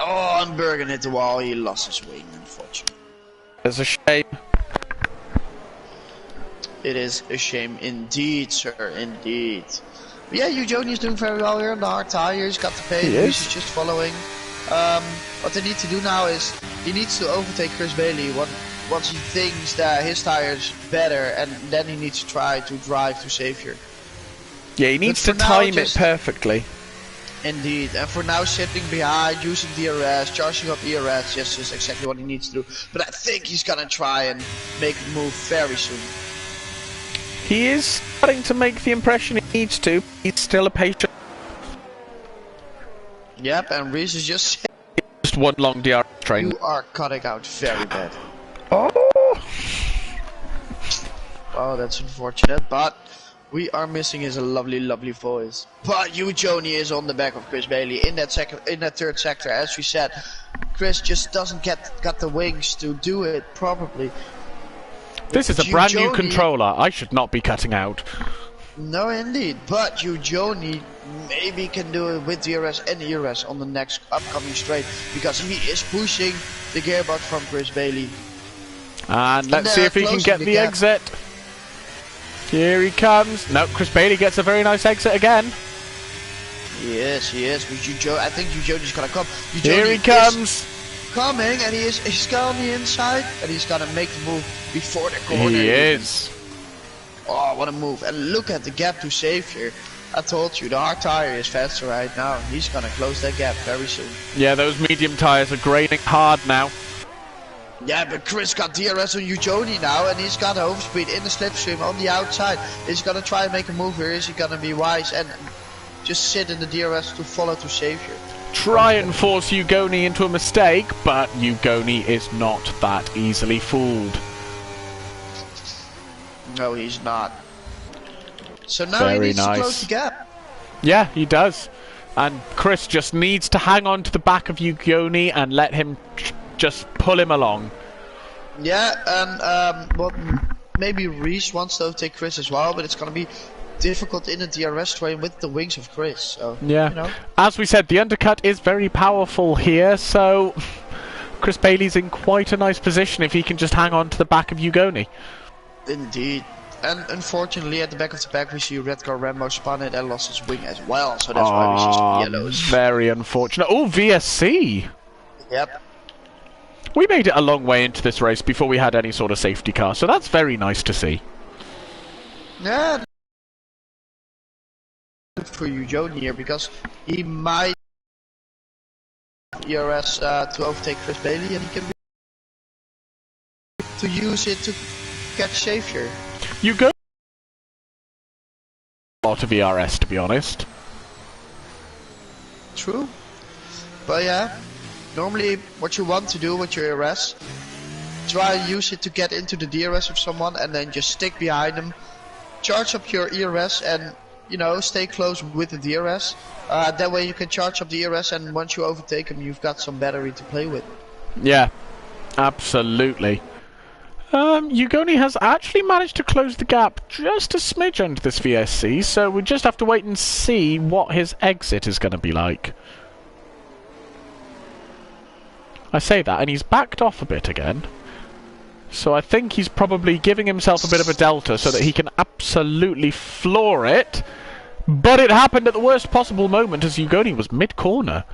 Speaker 2: Oh, and Bergen hit the wall. He lost his wing, unfortunately.
Speaker 1: It's a shame.
Speaker 2: It is a shame indeed, sir, indeed. But yeah, Joni is doing very well here on the hard tires. Got the pace. He's just following. What they need to do now is he needs to overtake Chris Bailey once he thinks that his tire is better, and then he needs to try to drive to Savior.
Speaker 1: Yeah, he needs to time it perfectly.
Speaker 2: Indeed, and for now sitting behind, using DRS, charging up ERS, yes, is exactly what he needs to do. But I think he's gonna try and make a move very soon.
Speaker 1: He is starting to make the impression he needs to. He's still a patient.
Speaker 2: Yep, and Reese is just
Speaker 1: one long DR train.
Speaker 2: You are cutting out very bad.
Speaker 1: Oh,
Speaker 2: that's unfortunate, but We are missing his lovely, lovely voice. But Joni is on the back of Chris Bailey in that third sector. As we said, Chris just doesn't got the wings to do it properly.
Speaker 1: This is a brand new controller. I should not be cutting out.
Speaker 2: No, indeed. But Joni maybe can do it with DRS and ERS on the next upcoming straight, because he is pushing the gearbox from Chris Bailey.
Speaker 1: And let's see if he can get the exit. Here he comes. No, Chris Bailey gets a very nice exit again.
Speaker 2: Yes, he is. But I think Joni's gonna come.
Speaker 1: Here he comes.
Speaker 2: Coming, and he's got on the inside, and he's gonna make the move before the corner.
Speaker 1: He is.
Speaker 2: Oh, what a move. And look at the gap to Xavier. I told you, the hard tire is faster right now. He's gonna close that gap very soon.
Speaker 1: Yeah, those medium tires are graining hard now.
Speaker 2: Yeah, but Chris got DRS on Joni now, and he's got overspeed in the slipstream on the outside. Is he gonna try and make a move here? Is he gonna be wise and just sit in the DRS to follow to Xavier?
Speaker 1: Try and force Ugoni into a mistake, but Ugoni is not that easily fooled.
Speaker 2: No, he's not. So now he needs to close the gap.
Speaker 1: Yeah, he does. And Chris just needs to hang on to the back of Ugoni and let him just pull him along.
Speaker 2: Yeah, and well, maybe Reese wants to overtake Chris as well, but it's gonna be difficult in the DRS train with the wings of Chris. So,
Speaker 1: yeah,
Speaker 2: you know.
Speaker 1: As we said, the undercut is very powerful here, so Chris Bailey's in quite a nice position if he can just hang on to the back of Ugoni.
Speaker 2: Indeed. And unfortunately, at the back of the pack, we see Redcar Rambo spun it and lost his wing as well, so that's why we see some yellows.
Speaker 1: Very unfortunate. Oh, VSC!
Speaker 2: Yep.
Speaker 1: We made it a long way into this race before we had any sort of safety car, so that's very nice to see.
Speaker 2: Yeah. For Joni here, because he might ERS to overtake Chris Bailey, and he can to use it to catch Xavier.
Speaker 1: You go a lot of ERS, to be honest.
Speaker 2: True. But yeah, normally what you want to do with your ERS, try and use it to get into the DRS of someone and then just stick behind them, charge up your ERS and, you know, stay close with the DRS. That way you can charge up the ERS, and once you overtake him, you've got some battery to play with.
Speaker 1: Yeah, absolutely. Ugoni has actually managed to close the gap just a smidge under this VSC, so we just have to wait and see what his exit is going to be like. I say that, and he's backed off a bit again. So I think he's probably giving himself a bit of a delta so that he can absolutely floor it. But it happened at the worst possible moment as Ugoni was mid-corner.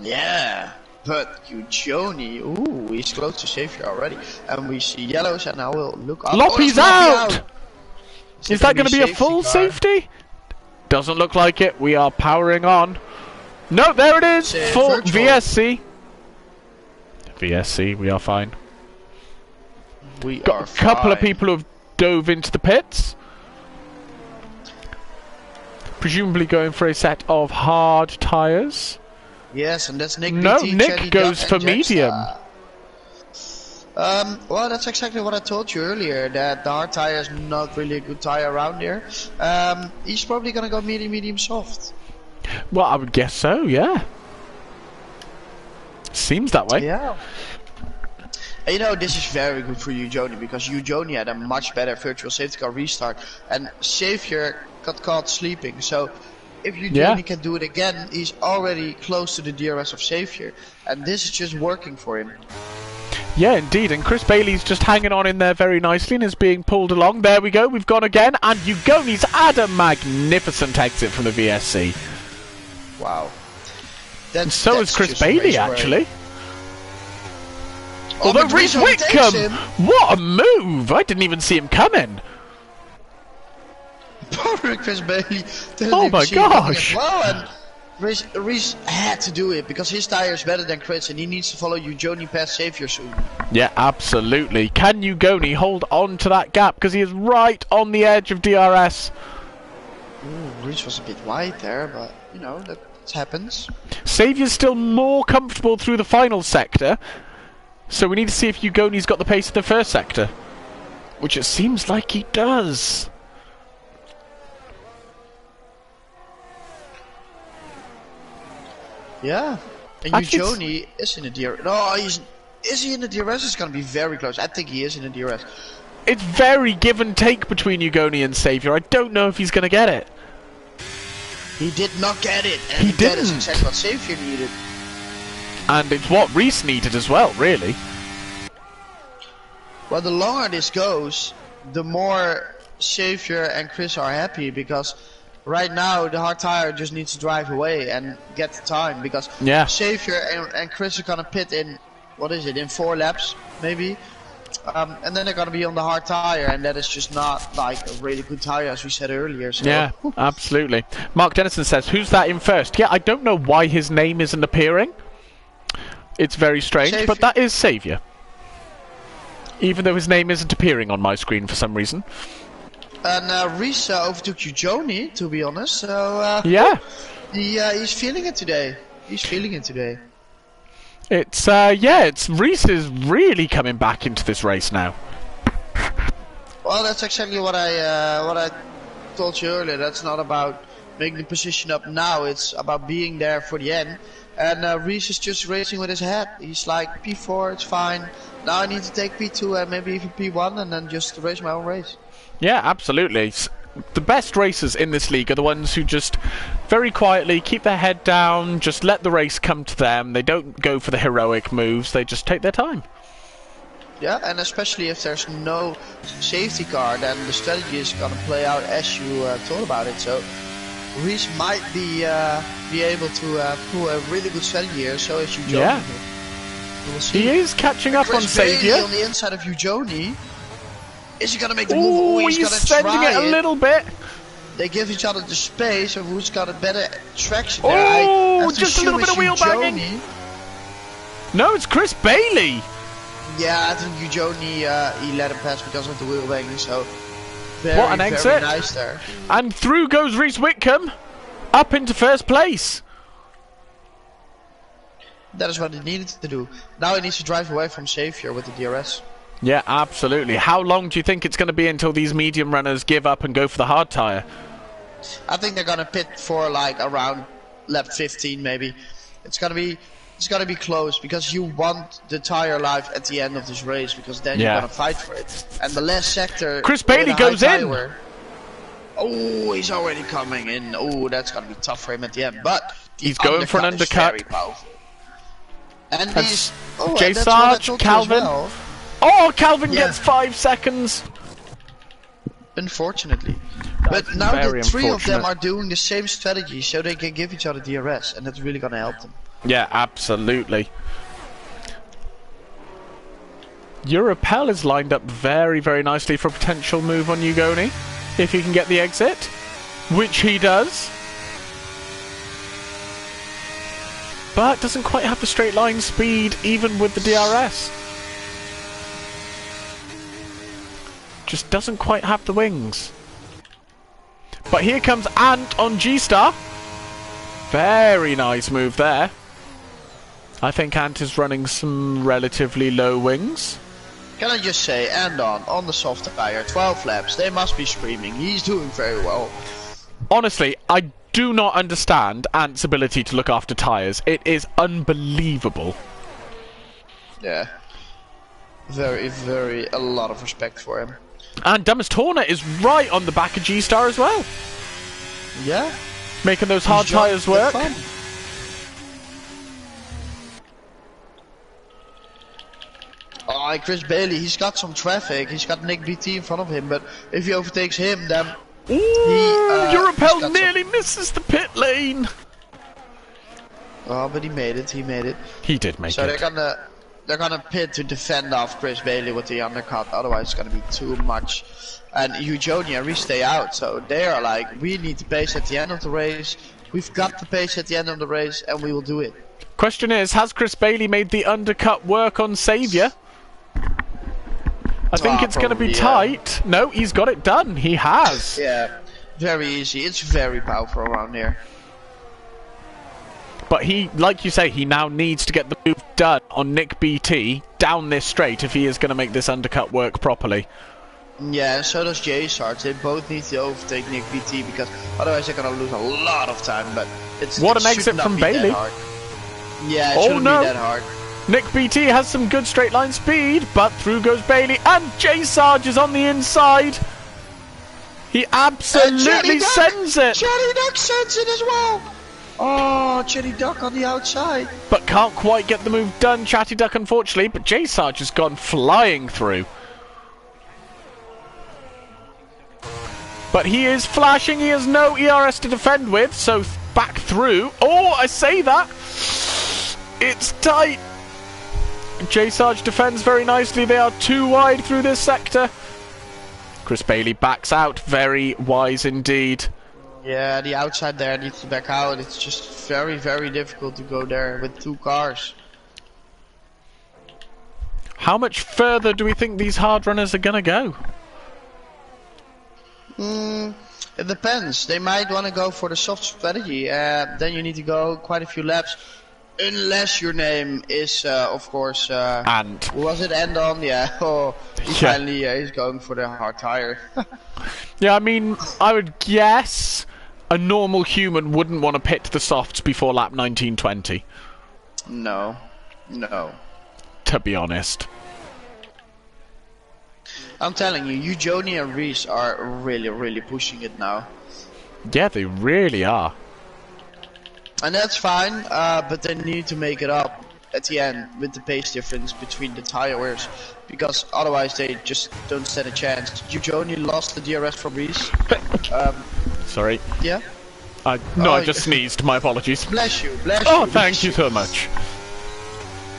Speaker 2: Yeah. But Joni, ooh, he's close to Xavier already. And we see yellows, and now we'll look up.
Speaker 1: Loppy's out! Is that going to be a full safety? Doesn't look like it. We are powering on. No, there it is! Full VSC. VSC, we are fine.
Speaker 2: We
Speaker 1: Got
Speaker 2: are
Speaker 1: a couple of
Speaker 2: fine.
Speaker 1: people who have dove into the pits. Presumably going for a set of hard tyres.
Speaker 2: Yes, and that's Nick.
Speaker 1: No,
Speaker 2: BT,
Speaker 1: Nick
Speaker 2: Chatty
Speaker 1: goes
Speaker 2: Duck,
Speaker 1: for
Speaker 2: and
Speaker 1: medium.
Speaker 2: Well, that's exactly what I told you earlier, that the hard tire is not really a good tire around there. He's probably gonna go medium, medium, soft.
Speaker 1: Well, I would guess so, yeah. Seems that way.
Speaker 2: Yeah. And you know, this is very good for Joni, because Joni had a much better virtual safety car restart, and Xavier got caught sleeping, so if Joni can do it again, he's already close to the DRS of Xavier, and this is just working for him.
Speaker 1: Yeah, indeed, and Chris Bailey's just hanging on in there very nicely and is being pulled along. There we go, we've gone again, and Ugoni's had a magnificent exit from the VSC.
Speaker 2: Wow.
Speaker 1: And so is Chris Bailey, actually.
Speaker 2: Oh,
Speaker 1: although Reese Whitcomb, what a move! I didn't even see him coming.
Speaker 2: Poor Chris Bailey.
Speaker 1: Oh my gosh!
Speaker 2: Well, and Reese had to do it because his tire is better than Chris, and he needs to follow Joni past Xavier soon.
Speaker 1: Yeah, absolutely. Can Ugoni hold on to that gap, because he is right on the edge of DRS?
Speaker 2: Ooh, Reese was a bit wide there, but you know that happens.
Speaker 1: Xavier's still more comfortable through the final sector, so we need to see if Ugoni's got the pace of the first sector, which it seems like he does.
Speaker 2: Yeah. And Ujoni is in the DRS. No, is he in the DRS? It's going to be very close. I think he is in the DRS.
Speaker 1: It's very give and take between Ugoni and Savior. I don't know if he's going to get it.
Speaker 2: He did not get it. And
Speaker 1: he didn't.
Speaker 2: That is exactly what Savior needed.
Speaker 1: And it's what Reese needed as well, really.
Speaker 2: Well, the longer this goes, the more Savior and Chris are happy, because right now the hard tire just needs to drive away and get the time, because Savior and Chris are gonna pit in, what is it, in 4 laps maybe, and then they're gonna be on the hard tire, and that is just not like a really good tire, as we said earlier. So.
Speaker 1: Yeah, absolutely. Mark Dennison says, "Who's that in first?" Yeah, I don't know why his name isn't appearing. It's very strange, Savior. But that is Savior. Even though his name isn't appearing on my screen for some reason.
Speaker 2: And Risa overtook Ujoni, to be honest. So
Speaker 1: yeah,
Speaker 2: he's feeling it today. He's feeling it today.
Speaker 1: It's Reese is really coming back into this race now.
Speaker 2: Well, that's exactly what I told you earlier. That's not about making the position up now. It's about being there for the end. And Reese is just racing with his head. He's like, P4, it's fine. Now I need to take P2 and maybe even P1 and then just race my own race.
Speaker 1: Yeah, absolutely. The best racers in this league are the ones who just very quietly keep their head down, just let the race come to them. They don't go for the heroic moves, they just take their time.
Speaker 2: Yeah, and especially if there's no safety car, then the strategy is going to play out as you thought about it. So Reese might be able to pull a really good strategy here, so is Ujoni.
Speaker 1: Yeah.
Speaker 2: We'll see.
Speaker 1: He is catching up on Savior.
Speaker 2: On the inside of Ujoni. Is he gonna make the
Speaker 1: move?
Speaker 2: Oh, he's gonna
Speaker 1: sending
Speaker 2: try
Speaker 1: it a little bit.
Speaker 2: They give each other the space of who's got a better traction there.
Speaker 1: Oh, just a little bit of wheel banging. No, it's Chris Bailey.
Speaker 2: Yeah, I think Ujoni he let him pass because of the wheel banging. So
Speaker 1: what an exit!
Speaker 2: Very nice there.
Speaker 1: And through goes Reese Whitcomb, up into first place.
Speaker 2: That is what he needed to do. Now he needs to drive away from Savior with the DRS.
Speaker 1: Yeah, absolutely. How long do you think it's going to be until these medium runners give up and go for the hard tyre?
Speaker 2: I think they're going to pit for like around lap 15 maybe. It's going to be close, because you want the tyre life at the end of this race, because then you're going to fight for it. And the last sector...
Speaker 1: Chris Bailey goes in!
Speaker 2: Oh, he's already coming in. Oh, that's going to be tough for him at the end. But
Speaker 1: he's going for an undercut.
Speaker 2: And he's... Oh,
Speaker 1: J Sarge, Calvin... Well. Oh, Calvin gets 5 seconds.
Speaker 2: Unfortunately. But now the 3 of them are doing the same strategy, so they can give each other DRS, and that's really gonna help them.
Speaker 1: Yeah, absolutely. Europel is lined up very, very nicely for a potential move on Ugoni, if he can get the exit, which he does. But doesn't quite have the straight line speed, even with the DRS. Just doesn't quite have the wings. But here comes Ant on G-Star. Very nice move there. I think Ant is running some relatively low wings.
Speaker 2: Can I just say, and on the soft tire, 12 laps, they must be screaming. He's doing very well.
Speaker 1: Honestly, I do not understand Ant's ability to look after tyres. It is unbelievable.
Speaker 2: Yeah. Very, very, a lot of respect for him.
Speaker 1: And Dumbest Horner is right on the back of G-Star as well.
Speaker 2: Yeah.
Speaker 1: Making those hard tyres work.
Speaker 2: Oh, Chris Bailey, he's got some traffic. He's got Nick BT in front of him, but if he overtakes him, then...
Speaker 1: Ooh, Europel nearly misses the pit lane.
Speaker 2: Oh, but he made it, he made it.
Speaker 1: He did make it.
Speaker 2: So they're gonna pit to defend off Chris Bailey with the undercut, otherwise it's gonna be too much. And Ujoni and Reese stay out, so they are like, we need the pace at the end of the race, we've got the pace at the end of the race, and we will do it.
Speaker 1: Question is, has Chris Bailey made the undercut work on Saviour? I think it's gonna be tight. No, he's got it done, he has.
Speaker 2: Yeah, very easy, it's very powerful around here.
Speaker 1: But he, like you say, he now needs to get the move done on Nick BT down this straight if he is going to make this undercut work properly.
Speaker 2: Yeah, and so does J Sarge. They both need to overtake Nick BT, because otherwise they're going to lose a lot of time. But it's
Speaker 1: what an exit from Bailey.
Speaker 2: Yeah, it
Speaker 1: Oh,
Speaker 2: shouldn't
Speaker 1: no.
Speaker 2: be that hard.
Speaker 1: Nick BT has some good straight line speed, but through goes Bailey, and J Sarge is on the inside. He absolutely sends it.
Speaker 2: Chatty Duck sends it as well. Oh, Chatty Duck on the outside.
Speaker 1: But can't quite get the move done, Chatty Duck, unfortunately. But J Sarge has gone flying through. But he is flashing. He has no ERS to defend with, so back through. Oh, I say that. It's tight. J Sarge defends very nicely. They are too wide through this sector. Chris Bailey backs out. Very wise indeed.
Speaker 2: Yeah, the outside there needs to back out. It's just very, very difficult to go there with 2 cars.
Speaker 1: How much further do we think these hard runners are going to go?
Speaker 2: It depends. They might want to go for the soft strategy. Then you need to go quite a few laps. Unless your name is, of course,
Speaker 1: Ant.
Speaker 2: Was it Andon? Yeah. Oh, finally he's going for the hard tire.
Speaker 1: Yeah, I mean, I would guess a normal human wouldn't want to pit the softs before lap 1920.
Speaker 2: No.
Speaker 1: To be honest.
Speaker 2: I'm telling you, Joni and Reese are really, really pushing it now.
Speaker 1: Yeah, they really are.
Speaker 2: And that's fine, but they need to make it up at the end with the pace difference between the tires, because otherwise they just don't stand a chance. Joni lost the DRS from Reese.
Speaker 1: Sorry.
Speaker 2: Yeah?
Speaker 1: I just sneezed. My apologies.
Speaker 2: Bless you.
Speaker 1: Oh, thank you so much.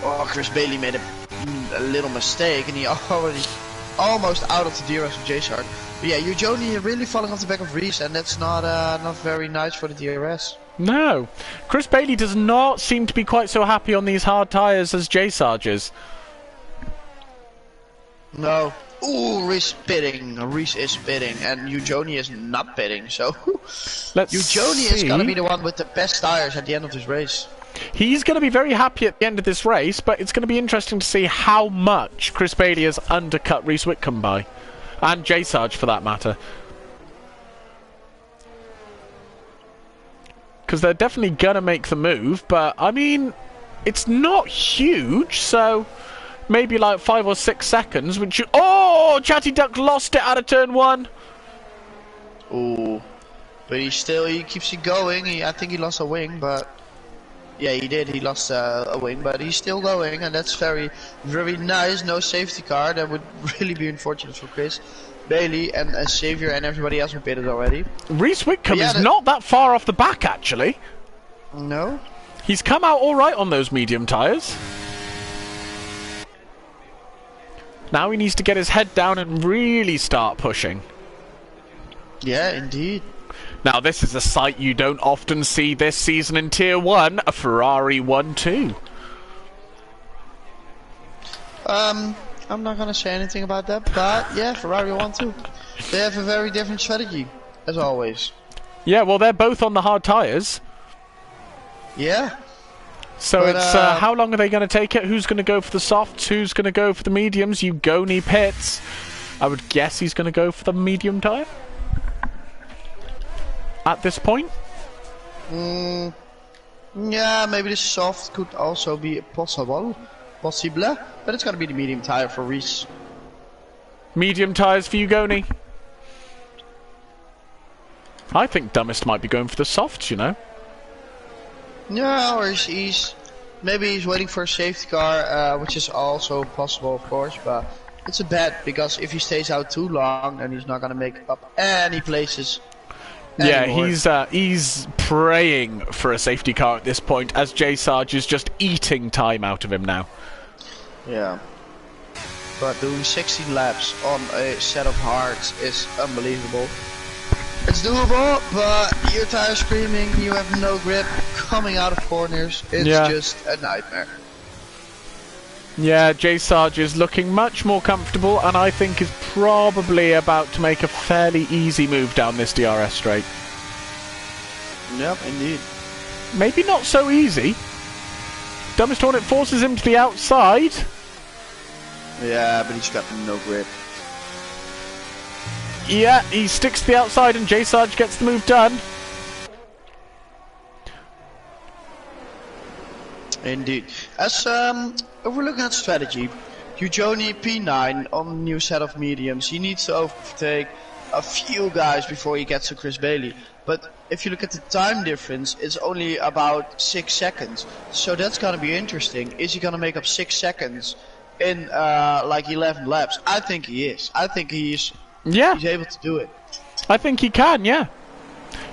Speaker 2: Oh, Chris Bailey made a little mistake, and he already almost out of the DRS of J-Shark. But yeah, Joni really falling off the back of Reese, and that's not very nice for the DRS.
Speaker 1: No. Chris Bailey does not seem to be quite so happy on these hard tyres as J-Sarge is.
Speaker 2: No. Ooh, Reese pitting. Reese is pitting, and Joni is not pitting, so... Joni is going to be the one with the best tyres at the end of this race.
Speaker 1: He's going to be very happy at the end of this race, but it's going to be interesting to see how much Chris Bailey has undercut Reese Whitcomb by. And J-Sarge, for that matter. Because they're definitely going to make the move, but, I mean, it's not huge, so maybe like 5 or 6 seconds, which you... Oh! Chatty Duck lost it out of turn 1!
Speaker 2: Ooh. But he keeps it going. I think he lost a wing, but... Yeah, he did. He lost a wing, but he's still going, and that's very, very nice. No safety car. That would really be unfortunate for Chris Bailey and Xavier and everybody else who pitted already.
Speaker 1: Reese Whitcomb is not that far off the back, actually.
Speaker 2: No.
Speaker 1: He's come out all right on those medium tyres. Now he needs to get his head down and really start pushing.
Speaker 2: Yeah, indeed.
Speaker 1: Now this is a sight you don't often see this season in Tier 1, a Ferrari 1-2.
Speaker 2: I'm not gonna say anything about that, but yeah, Ferrari 1-2. They have a very different strategy, as always.
Speaker 1: Yeah, well they're both on the hard tyres.
Speaker 2: Yeah.
Speaker 1: So but, it's, how long are they going to take it? Who's going to go for the softs? Who's going to go for the mediums? Ugoni pits. I would guess he's going to go for the medium tyre. At this point?
Speaker 2: Yeah, maybe the soft could also be possible, but it's gonna be the medium tire for Reese.
Speaker 1: Medium tyres for Ugoni. I think Dumbest might be going for the softs, you know.
Speaker 2: Yeah, or maybe he's waiting for a safety car, which is also possible, of course, but it's a bet, because if he stays out too long, then he's not gonna make up any places.
Speaker 1: Yeah, he's praying for a safety car at this point, as J-Sarge is just eating time out of him now.
Speaker 2: Yeah. But doing 16 laps on a set of hards is unbelievable. It's doable, but your tire screaming, you have no grip, coming out of corners, it's just a nightmare.
Speaker 1: Yeah, J-Sarge is looking much more comfortable, and I think is probably about to make a fairly easy move down this DRS straight.
Speaker 2: Yep, indeed.
Speaker 1: Maybe not so easy. Dumbest Hornet forces him to the outside.
Speaker 2: Yeah, but he's got no grip.
Speaker 1: Yeah, he sticks to the outside, and J-Sarge gets the move done.
Speaker 2: Indeed. As if we're looking at strategy, Eugenie P9 on the new set of mediums, he needs to overtake a few guys before he gets to Chris Bailey. But if you look at the time difference, it's only about 6 seconds. So that's gonna be interesting. Is he gonna make up 6 seconds in like 11 laps? I think he is. I think he's able to do it.
Speaker 1: I think he can, yeah.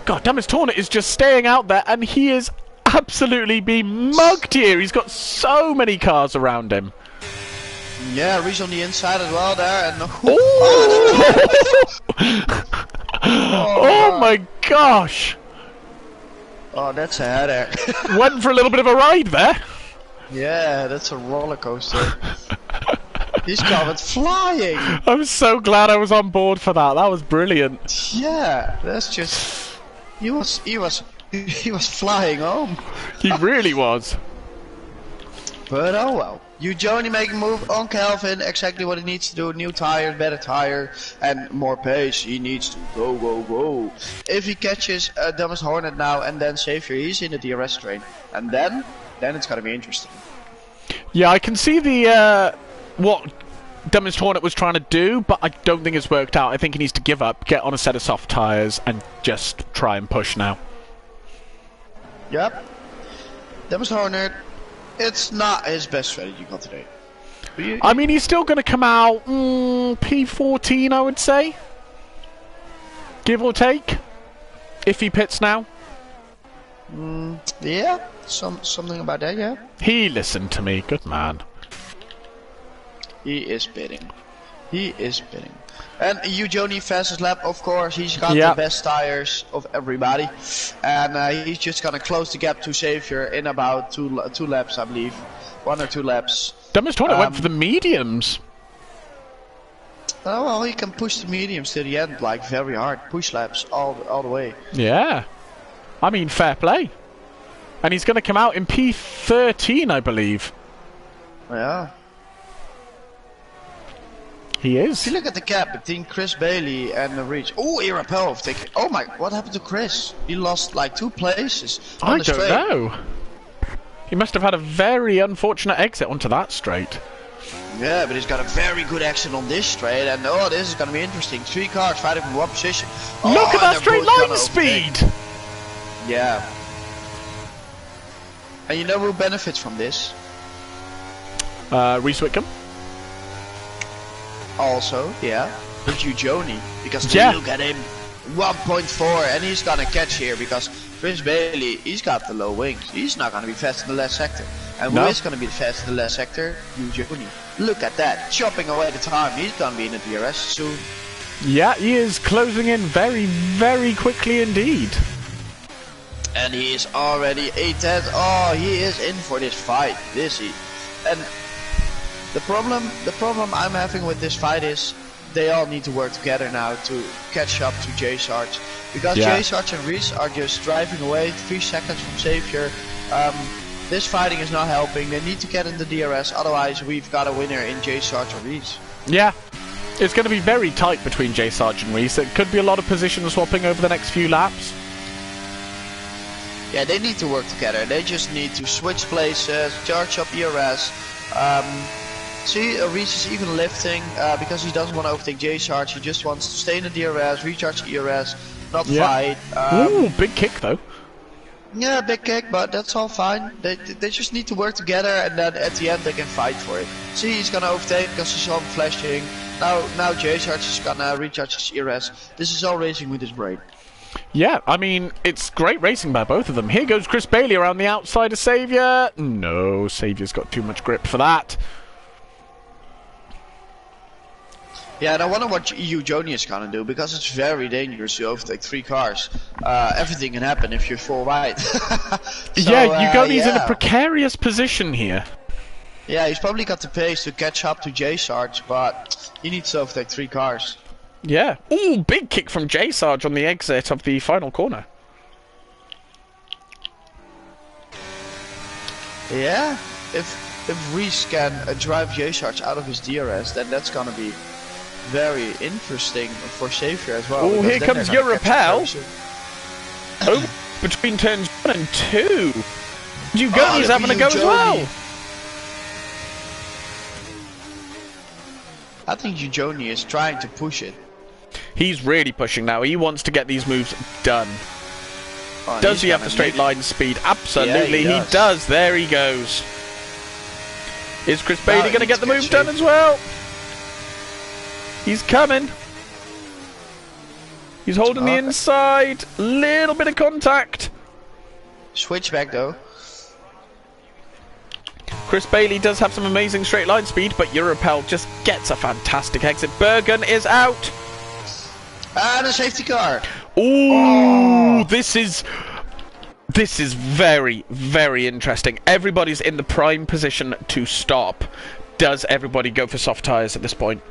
Speaker 1: God damn, his Tornit is just staying out there, and he is absolutely being mugged here. He's got so many cars around him.
Speaker 2: Yeah, Reese on the inside as well there, and
Speaker 1: oh my gosh!
Speaker 2: Oh, that's a header.
Speaker 1: Went for a little bit of a ride there.
Speaker 2: Yeah, that's a roller coaster. This car went flying.
Speaker 1: I'm so glad I was on board for that. That was brilliant.
Speaker 2: Yeah, that's just he was flying home.
Speaker 1: He really was.
Speaker 2: But oh well. Eugenie making a move on Calvin, exactly what he needs to do. New tire, better tire, and more pace. He needs to go, go, go. If he catches Dumbest Hornet now and then Xavier, he's in the DRS train. And then it's gonna be interesting.
Speaker 1: Yeah, I can see the what Dumbest Hornet was trying to do, but I don't think it's worked out. I think he needs to give up, get on a set of soft tires, and just try and push now.
Speaker 2: Yep. Dumbest Hornet. It's not his best strategy got today.
Speaker 1: I mean, he's still going to come out P14, I would say. Give or take. If he pits now.
Speaker 2: Yeah, something about that, yeah.
Speaker 1: He listened to me, good man.
Speaker 2: He is pitting. He is pitting. And Eugenie fastest lap, of course. He's got the best tires of everybody, and he's just gonna close the gap to Xavier in about two laps, I believe, 1 or 2 laps.
Speaker 1: Dumbest Hornet went for the mediums.
Speaker 2: Oh well, he can push the mediums to the end, like very hard, push laps all the way.
Speaker 1: Yeah, I mean fair play. And he's gonna come out in P13, I believe.
Speaker 2: Yeah.
Speaker 1: He is.
Speaker 2: If you look at the gap between Chris Bailey and the Reach. Oh, Irapel overtaking. Oh my, what happened to Chris? He lost like 2 places.
Speaker 1: I don't know. He must have had a very unfortunate exit onto that straight.
Speaker 2: Yeah, but he's got a very good exit on this straight, and oh, this is gonna be interesting. 3 cars fighting from one position.
Speaker 1: Look at that straight line speed!
Speaker 2: Yeah. And you know who benefits from this?
Speaker 1: Reese Whitcomb.
Speaker 2: Also, yeah, with Eugenie, because look at him, 1.4, and he's gonna catch here because Chris Bailey, he's got the low wings. He's not gonna be fast in the last sector. And who is gonna be fast in the last sector? Eugenie. Look at that, chopping away the time. He's gonna be in the DRS soon.
Speaker 1: Yeah, he is closing in very, very quickly indeed.
Speaker 2: And he is already 8-10. Oh, he is in for this fight, is he? And the problem I'm having with this fight is they all need to work together now to catch up to J-Sarge. Because J-Sarge and Reese are just driving away 3 seconds from Xavier. This fighting is not helping. They need to get in the DRS, otherwise we've got a winner in J-Sarge or Reese. Yeah,
Speaker 1: it's going to be very tight between J-Sarge and Reese. It could be a lot of position swapping over the next few laps.
Speaker 2: Yeah, they need to work together. They just need to switch places, charge up ERS. See, Reese is even lifting because he doesn't want to overtake J-Sarge. He just wants to stay in the DRS, recharge ERS, not fight.
Speaker 1: Ooh, big kick though.
Speaker 2: Yeah, big kick, but that's all fine. They just need to work together, and then at the end they can fight for it. See, he's gonna overtake because he saw him flashing. Now J-Sarge is gonna recharge his ERS. This is all racing with his brain.
Speaker 1: Yeah, I mean, it's great racing by both of them. Here goes Chris Bailey around the outside of Xavier. No, Xavier's got too much grip for that.
Speaker 2: Yeah, and I wonder what Eugenie is gonna do, because it's very dangerous to overtake 3 cars. Everything can happen if you're full wide.
Speaker 1: Eugenie's in a precarious position here.
Speaker 2: Yeah, he's probably got the pace to catch up to J-Sarge, but he needs to overtake 3 cars.
Speaker 1: Yeah. Ooh, big kick from J-Sarge on the exit of the final corner.
Speaker 2: Yeah, if Reese can drive J-Sarge out of his DRS, then that's gonna be very interesting for Xavier as well.
Speaker 1: Oh, here comes your rappel. Oh, between turns 1 and 2. Ugoni's having a go as well.
Speaker 2: I think Ugoni is trying to push it.
Speaker 1: He's really pushing now. He wants to get these moves done.
Speaker 2: Oh,
Speaker 1: Does he have the straight line speed? Absolutely, he does. There he goes. Is Chris Bailey going to get the move done as well? He's coming. He's holding the inside. Little bit of contact.
Speaker 2: Switchback though.
Speaker 1: Chris Bailey does have some amazing straight line speed, but Europel just gets a fantastic exit. Bergen is out.
Speaker 2: And a safety car.
Speaker 1: Ooh, this is very, very interesting. Everybody's in the prime position to stop. Does everybody go for soft tyres at this point?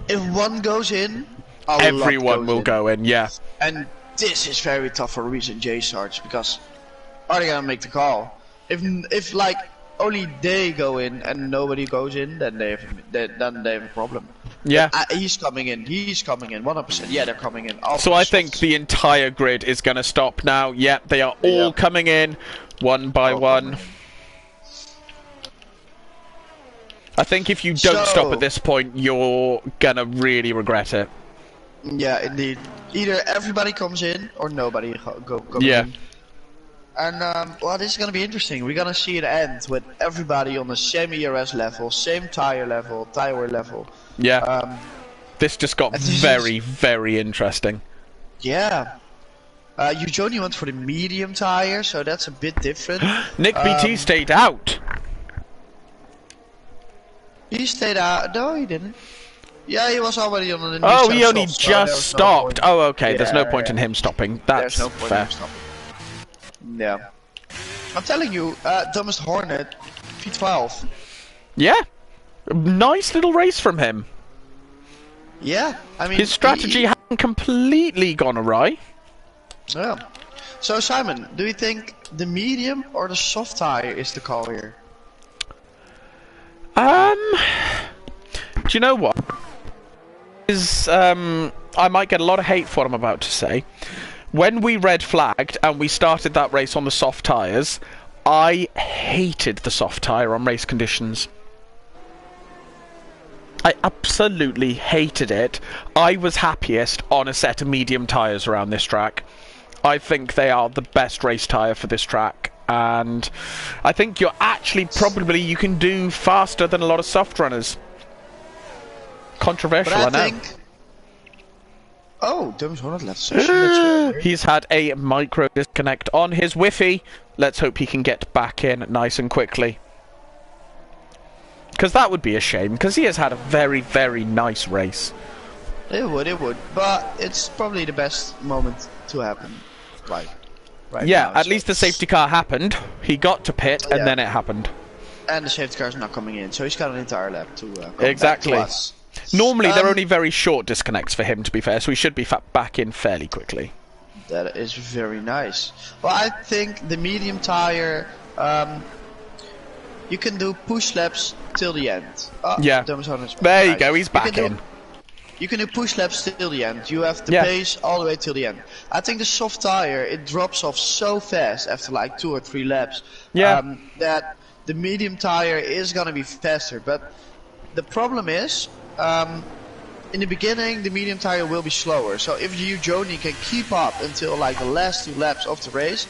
Speaker 2: If one goes in,
Speaker 1: everyone will go in, yeah.
Speaker 2: And this is very tough for Reese and J Sarge, because are they gonna make the call? If like only they go in and nobody goes in, then they have a problem.
Speaker 1: Yeah.
Speaker 2: He's coming in. He's coming in. 100%. Yeah, they're coming in.
Speaker 1: So I think the entire grid is going to stop now. Yeah, they are all coming in, one by one. I think if you don't stop at this point, you're going to really regret it.
Speaker 2: Yeah, indeed. Either everybody comes in or nobody goes in. And, well, this is going to be interesting. We're going to see it end with everybody on the same ERS level, same tire level.
Speaker 1: Yeah. This just got very, very interesting.
Speaker 2: Yeah. Ugoni went for the medium tire, so that's a bit different.
Speaker 1: Nick BT stayed out.
Speaker 2: He stayed out. No, he didn't. Yeah, he was already on the new
Speaker 1: Oh, he only just stopped. Oh, okay.
Speaker 2: Yeah,
Speaker 1: there's no point in him stopping. That's
Speaker 2: no point
Speaker 1: fair.
Speaker 2: in him stopping. Yeah. I'm telling you, Dumbest Hornet, P12.
Speaker 1: Yeah. Nice little race from him.
Speaker 2: Yeah, I mean...
Speaker 1: His strategy hasn't completely gone awry.
Speaker 2: Yeah. So, Simon, do you think the medium or the soft tire is the call here?
Speaker 1: Do you know what? I might get a lot of hate for what I'm about to say. When we red flagged and we started that race on the soft tyres, I hated the soft tyre on race conditions. I absolutely hated it. I was happiest on a set of medium tyres around this track. I think they are the best race tyre for this track. And I think you're actually you can do faster than a lot of soft runners. Controversial, I know.
Speaker 2: Oh, Dumbest Hornet left session.
Speaker 1: He's had a micro disconnect on his Wi-Fi. Let's hope he can get back in nice and quickly. Because that would be a shame, because he has had a very, very nice race.
Speaker 2: It would. But it's probably the best moment to happen. Right
Speaker 1: yeah,
Speaker 2: now,
Speaker 1: at least the safety car happened. He got to pit, and then it happened.
Speaker 2: And the safety car is not coming in, so he's got an entire lap to come
Speaker 1: exactly.
Speaker 2: back to us.
Speaker 1: Normally, they're only very short disconnects for him, to be fair, so he should be back in fairly quickly.
Speaker 2: That is very nice. Well, I think the medium tire, you can do push laps till the end.
Speaker 1: Yeah. There you go, he's back in.
Speaker 2: You can do push laps till the end. You have the pace all the way till the end. I think the soft tire, it drops off so fast after like 2 or 3 laps. That the medium tire is gonna be faster. But the problem is, in the beginning, the medium tire will be slower. So if Ugoni can keep up until like the last 2 laps of the race,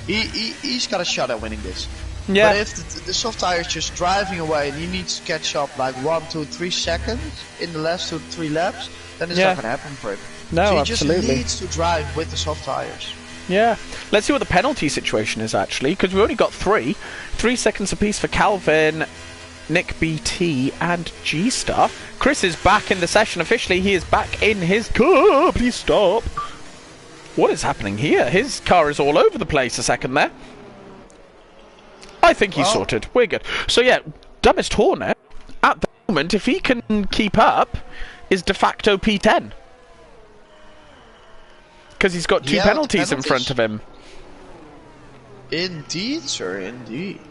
Speaker 2: he's got a shot at winning this.
Speaker 1: Yeah.
Speaker 2: But if the soft tire is just driving away and he needs to catch up like 1, 2, 3 seconds in the last 2, 3 laps, then it's not going to happen for him.
Speaker 1: No,
Speaker 2: so he
Speaker 1: absolutely.
Speaker 2: just needs to drive with the soft tires.
Speaker 1: Yeah. Let's see what the penalty situation is actually, because we've only got 3. 3 seconds apiece for Calvin, Nick BT, and G-Star. Chris is back in the session officially. He is back in his car. Please stop. What is happening here? His car is all over the place a second there. I think he's sorted. We're good. So yeah, Dumbest Hornet, at the moment, if he can keep up, is de facto P10. Because he's got 2 penalties in front of him.
Speaker 2: Indeed, sir, indeed.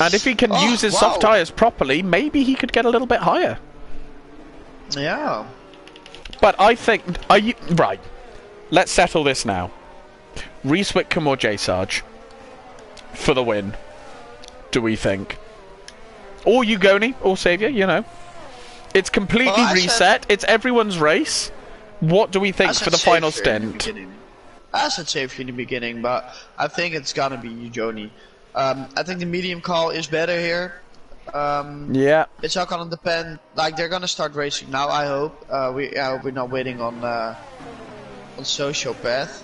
Speaker 1: And if he can use his soft tyres properly, maybe he could get a little bit higher.
Speaker 2: Yeah.
Speaker 1: But I think... Right. Let's settle this now. Reese Whitcomb or J-Sarge? for the win, do we think? Or Ugoni, or Saviour, you know. It's completely reset. It's everyone's race. What do we think for the final stint?
Speaker 2: I said Saviour in the beginning, but I think it's gonna be Ugoni. I think the medium call is better here.
Speaker 1: Yeah.
Speaker 2: It's all gonna depend. Like, they're gonna start racing now. I hope. We're not waiting on Sociopath.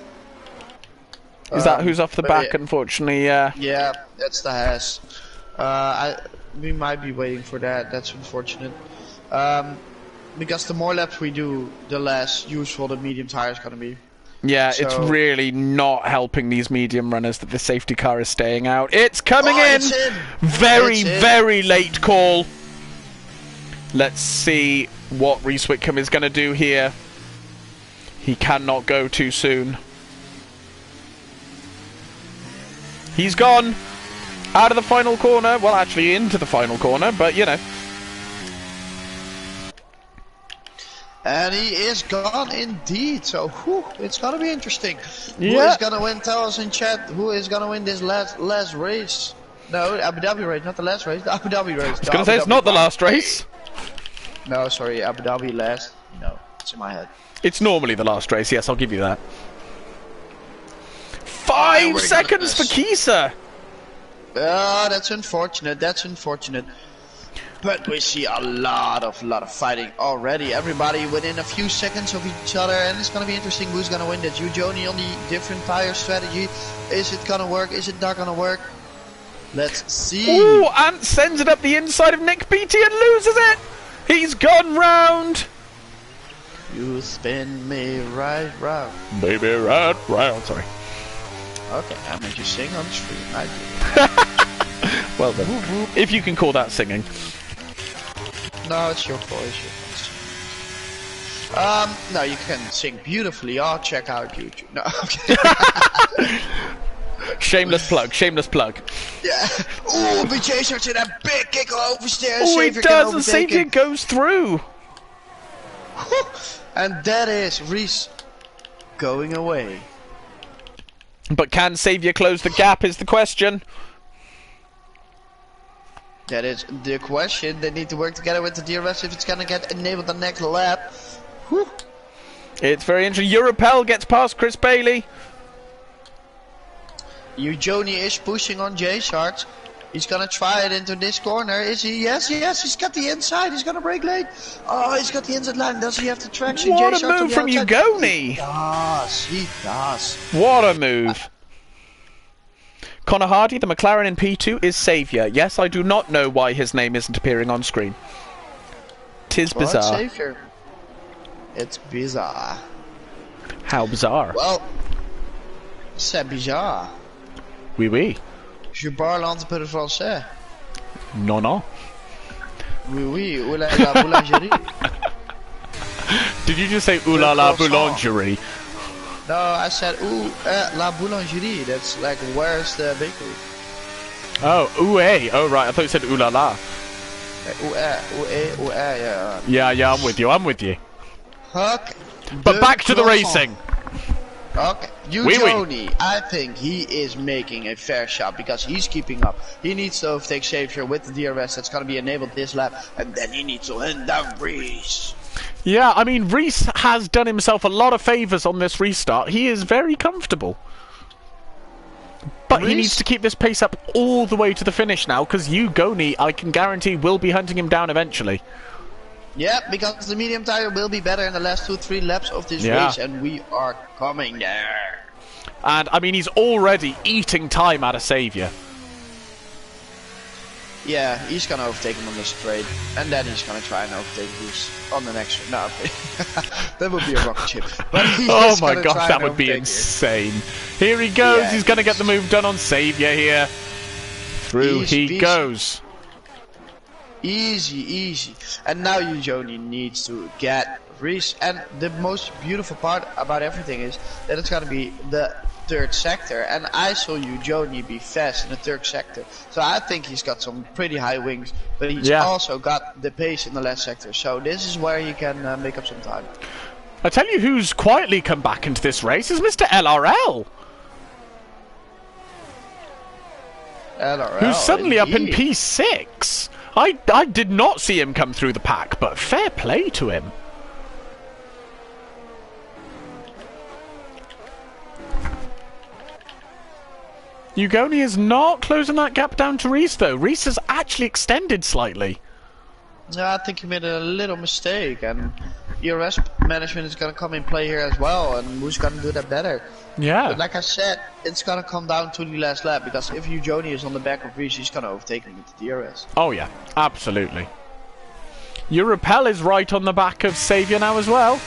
Speaker 1: Is that who's off the back? Unfortunately,
Speaker 2: yeah, that's the Haas. We might be waiting for that. That's unfortunate. Because the more laps we do, the less useful the medium tire is gonna be.
Speaker 1: Yeah, so, it's really not helping these medium runners that the safety car is staying out. It's coming in! Very late call. Let's see what Reese Whitcomb is going to do here. He cannot go too soon. He's gone out of the final corner. Well, actually into the final corner, but you know.
Speaker 2: And he is gone indeed, so it's gonna be interesting. Yeah. Who is gonna win? Tell us in chat. Who is gonna win this last race? No, Abu Dhabi race, not the last race. The Abu Dhabi race.
Speaker 1: I was gonna say it's not the last race.
Speaker 2: No, sorry, Abu Dhabi last. No, it's in my head.
Speaker 1: It's normally the last race. Yes, I'll give you that. 5 seconds for Kisa.
Speaker 2: That's unfortunate. That's unfortunate. But we see a lot of fighting already. Everybody within a few seconds of each other, and it's gonna be interesting who's gonna win that. Ugoni on the different tire strategy. Is it gonna work? Is it not gonna work? Let's see.
Speaker 1: Ooh, Ant sends it up the inside of Nick Beattie and loses it. He's gone round.
Speaker 2: You spin me right round.
Speaker 1: Baby, right round. Sorry.
Speaker 2: Okay, I made you sing on stream. I do.
Speaker 1: Well then, if you can call that singing.
Speaker 2: No, it's your voice. No, you can sing beautifully. I'll check out YouTube. No, okay.
Speaker 1: Shameless plug, shameless plug.
Speaker 2: Yeah. Ooh, BJ starts in that big kick oversteer.
Speaker 1: Oh, he does, and Saviour goes through.
Speaker 2: And that is Reese going away.
Speaker 1: But can Saviour close the gap is the question.
Speaker 2: That is the question. They need to work together with the DRS if it's gonna get enabled the next lap. Whew.
Speaker 1: It's very interesting. Europel gets past Chris Bailey.
Speaker 2: Ugoni is pushing on J-Shards. He's gonna try it into this corner. Is he? Yes, he's got the inside. He's gonna brake late. Oh, he's got the inside line. Does he have the traction?
Speaker 1: What a move from Ugoni!
Speaker 2: He does.
Speaker 1: What a move. Connor Hardy, the McLaren in P2, is Saviour. Yes, I do not know why his name isn't appearing on screen. Tis bizarre.
Speaker 2: It's Saviour. It's bizarre.
Speaker 1: How bizarre?
Speaker 2: Well, c'est bizarre.
Speaker 1: Oui, oui.
Speaker 2: Je parle un peu de français.
Speaker 1: Non, non.
Speaker 2: Oui, oui. Oula la boulangerie.
Speaker 1: Did you just say oula la boulangerie?
Speaker 2: No, I said la boulangerie. That's like, where's the bakery?
Speaker 1: Oh, oué. Oh, right. I thought you said ooh la la.
Speaker 2: Yeah.
Speaker 1: Yeah, I'm with you. I'm with you.
Speaker 2: Okay.
Speaker 1: But back to the racing.
Speaker 2: Okay. Ugoni, I think he is making a fair shot because he's keeping up. He needs to overtake Saviour with the DRS that's going to be enabled this lap, and then he needs to hand down Reese.
Speaker 1: Yeah, I mean, Reese has done himself a lot of favours on this restart. He is very comfortable. But he needs to keep this pace up all the way to the finish now, because Ugoni, I can guarantee, will be hunting him down eventually.
Speaker 2: Yeah, because the medium tire will be better in the last 2-3 laps of this race, and we are coming there.
Speaker 1: And, I mean, he's already eating time out of Saviour.
Speaker 2: Yeah, he's gonna overtake him on the straight, and then he's gonna try and overtake Reese on the next one. No, that would be a rocket ship. But
Speaker 1: oh my gosh, that would be insane. Here he goes, yeah, he's gonna get the move done on Saviour here. Through he goes.
Speaker 2: Easy. And now Ugoni needs to get Reese. And the most beautiful part about everything is that it's gonna be the third sector, and I saw Ugoni be fast in the third sector, so I think he's got some pretty high wings, but he's also got the pace in the last sector, so this is where he can make up some time.
Speaker 1: I tell you who's quietly come back into this race is Mr. LRL.
Speaker 2: LRL,
Speaker 1: who's suddenly up in
Speaker 2: indeed.
Speaker 1: P6. I did not see him come through the pack, but fair play to him. Ugoni is not closing that gap down to Reese, though. Reese has actually extended slightly.
Speaker 2: Yeah, I think he made a little mistake, and ERS management is gonna come in play here as well, and who's gonna do that better?
Speaker 1: Yeah.
Speaker 2: But like I said, it's gonna come down to the last lap, because if Ugoni is on the back of Reese, he's gonna overtake him with the DRS.
Speaker 1: Oh yeah, absolutely. Europel is right on the back of Saviour now as well.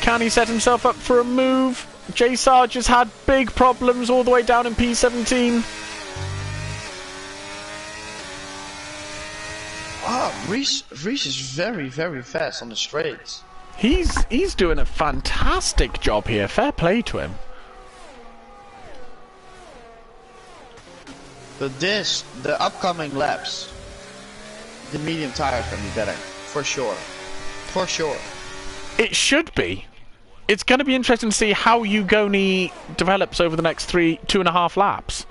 Speaker 1: Can he set himself up for a move? J Sarge has had big problems all the way down in P17.
Speaker 2: Oh, Reese is very, very fast on the straights.
Speaker 1: He's doing a fantastic job here. Fair play to him.
Speaker 2: But the upcoming laps, the medium tires can be better, for sure. For sure.
Speaker 1: It should be. It's going to be interesting to see how Ugoni develops over the next 2.5 laps.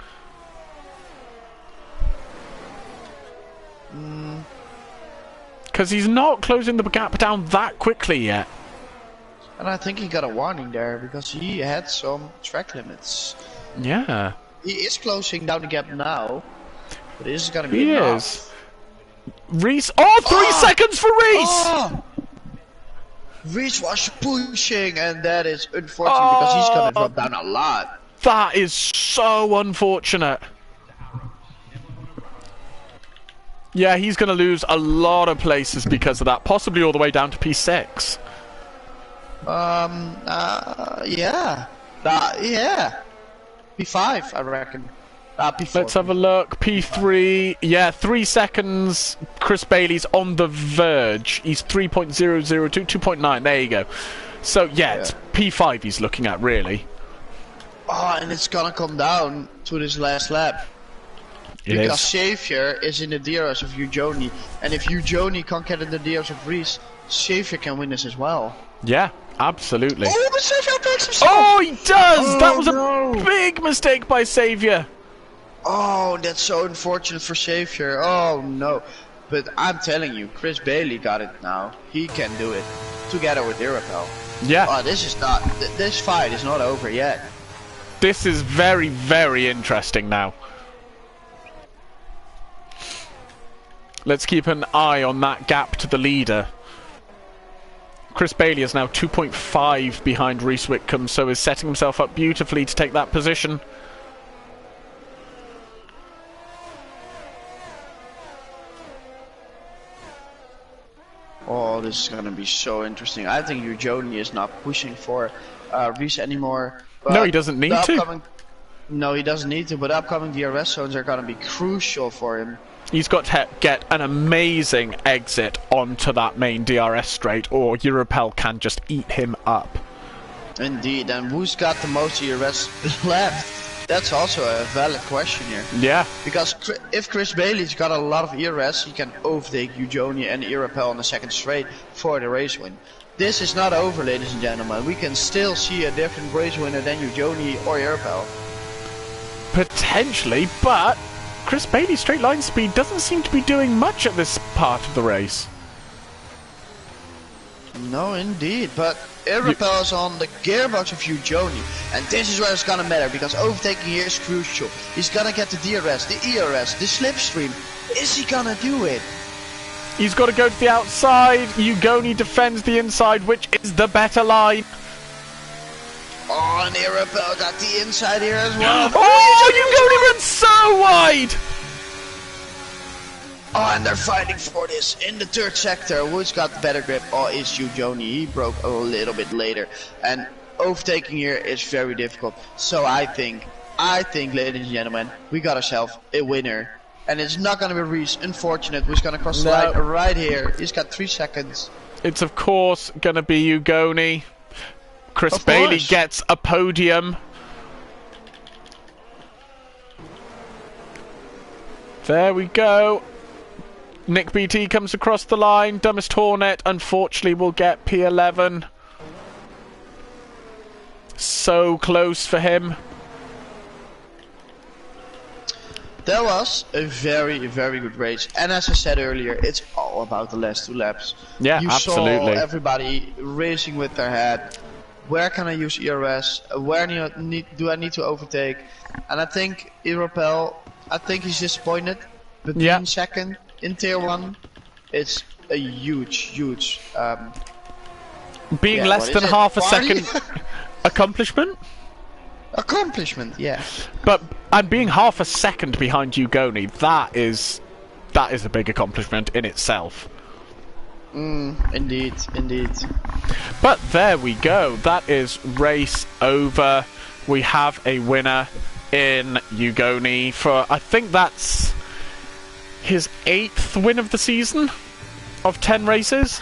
Speaker 1: Because he's not closing the gap down that quickly yet.
Speaker 2: And I think he got a warning there, because he had some track limits.
Speaker 1: Yeah.
Speaker 2: He is closing down the gap now, but this is going to be
Speaker 1: He
Speaker 2: enough.
Speaker 1: is. Reese. Oh, 3 seconds for Reese!
Speaker 2: Oh! Reese was pushing, and that is unfortunate, because he's going to drop down a lot.
Speaker 1: That is so unfortunate. Yeah, he's going to lose a lot of places because of that, possibly all the way down to P6.
Speaker 2: Yeah. Yeah. P5, I reckon. P4.
Speaker 1: Let's have a look. P3. Yeah, 3 seconds. Chris Bailey's on the verge. He's 3.002, 2.9. There you go. So, yeah, it's P5 he's looking at, really.
Speaker 2: Oh, and it's gonna come down to this last lap. Because Xavier is in the DRS of Ugoni, and if Ugoni can't get in the DRS of Reese, Xavier can win this as well.
Speaker 1: Yeah, absolutely.
Speaker 2: Oh, but Xavier breaks himself!
Speaker 1: Oh, he does!
Speaker 2: Oh,
Speaker 1: that was
Speaker 2: no.
Speaker 1: a big mistake by Saviour.
Speaker 2: Oh, that's so unfortunate for Xavier. Oh, no. But I'm telling you, Chris Bailey got it now. He can do it. Together with Irapel.
Speaker 1: Yeah.
Speaker 2: Oh, this fight is not over yet.
Speaker 1: This is very, very interesting now. Let's keep an eye on that gap to the leader. Chris Bailey is now 2.5 behind Reese Whitcomb, so is setting himself up beautifully to take that position.
Speaker 2: Oh, this is gonna be so interesting. I think Ugoni is not pushing for Reese anymore.
Speaker 1: No, he doesn't need to.
Speaker 2: No, he doesn't need to, but upcoming DRS zones are gonna be crucial for him.
Speaker 1: He's got to get an amazing exit onto that main DRS straight, or Europel can just eat him up.
Speaker 2: Indeed, and who's got the most DRS left? That's also a valid question here.
Speaker 1: Yeah.
Speaker 2: Because if Chris Bailey's got a lot of ERS, he can overtake Ugoni and Irapel on the second straight for the race win. This is not over, ladies and gentlemen. We can still see a different race winner than Ugoni or Irapel.
Speaker 1: Potentially, but Chris Bailey's straight line speed doesn't seem to be doing much at this part of the race.
Speaker 2: No, indeed, but Irapel is on the gearbox of Ugoni, and this is where it's gonna matter, because overtaking here is crucial. He's gonna get the DRS, the ERS, the slipstream. Is he gonna do it?
Speaker 1: He's got to go to the outside. Ugoni defends the inside, which is the better line.
Speaker 2: Oh, and Irapel got the inside here as well.
Speaker 1: Oh, Ugoni runs so wide!
Speaker 2: Oh, and they're fighting for this in the third sector. Who's got the better grip? Oh, it's Ugoni. He broke a little bit later. And overtaking here is very difficult. So I think, ladies and gentlemen, we got ourselves a winner. And it's not going to be Reese, unfortunate, who's going to cross the line right here. He's got 3 seconds.
Speaker 1: It's, of course, going to be Ugoni. Chris Bailey gets a podium. There we go. Nick BT comes across the line. Dumbest Hornet, unfortunately, will get P11. So close for him.
Speaker 2: That was a very, very good race. And as I said earlier, it's all about the last 2 laps.
Speaker 1: Yeah,
Speaker 2: you
Speaker 1: absolutely.
Speaker 2: saw everybody racing with their head. Where can I use ERS? Where do I need to overtake? And I think Europel, he's disappointed. But being second in tier 1, it's a huge
Speaker 1: being less than half a second accomplishment?
Speaker 2: Accomplishment, yeah.
Speaker 1: But and being half a second behind Ugoni, that is a big accomplishment in itself.
Speaker 2: Indeed.
Speaker 1: But there we go. That is race over. We have a winner in Ugoni for, I think that's his 8th win of the season of 10 races.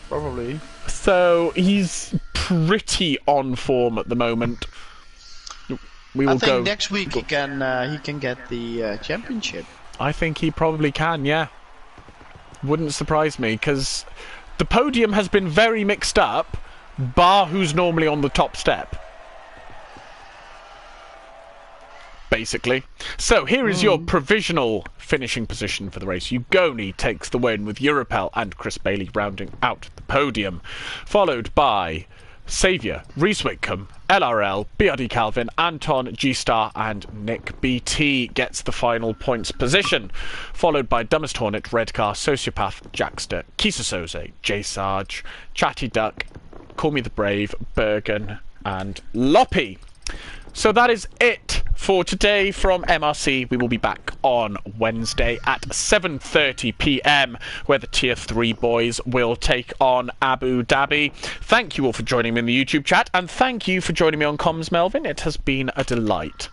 Speaker 2: Probably.
Speaker 1: So he's pretty on form at the moment. I
Speaker 2: think next week he can get the championship.
Speaker 1: I think he probably can, yeah. Wouldn't surprise me, because the podium has been very mixed up, bar who's normally on the top step. Basically. So here is your provisional finishing position for the race. Ugoni takes the win with Europel and Chris Bailey rounding out the podium, followed by Saviour, Reese Whitcomb, LRL, BRD Calvin, Anton, G-Star and Nick BT gets the final points position, followed by Dumbest Hornet, Redcar, Sociopath, Jackster, Kisa Soze, J Sarge, Chatty Duck, Call Me the Brave, Bergen and Loppy. So that is it for today from MRC. We will be back on Wednesday at 7:30 PM, where the Tier 3 boys will take on Abu Dhabi. Thank you all for joining me in the YouTube chat, and thank you for joining me on comms, Melvin. It has been a delight.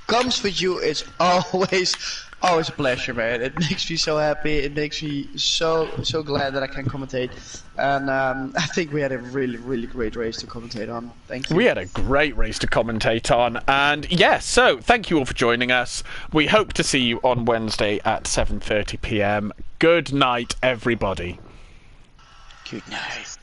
Speaker 2: Comms with you is always a pleasure, man. It makes me so happy. It makes me so glad that I can commentate. And I think we had a really great race to commentate on. Thank you.
Speaker 1: We had a great race to commentate on. And yes, so thank you all for joining us. We hope to see you on Wednesday at 7:30 PM. Good night, everybody.
Speaker 2: Good night.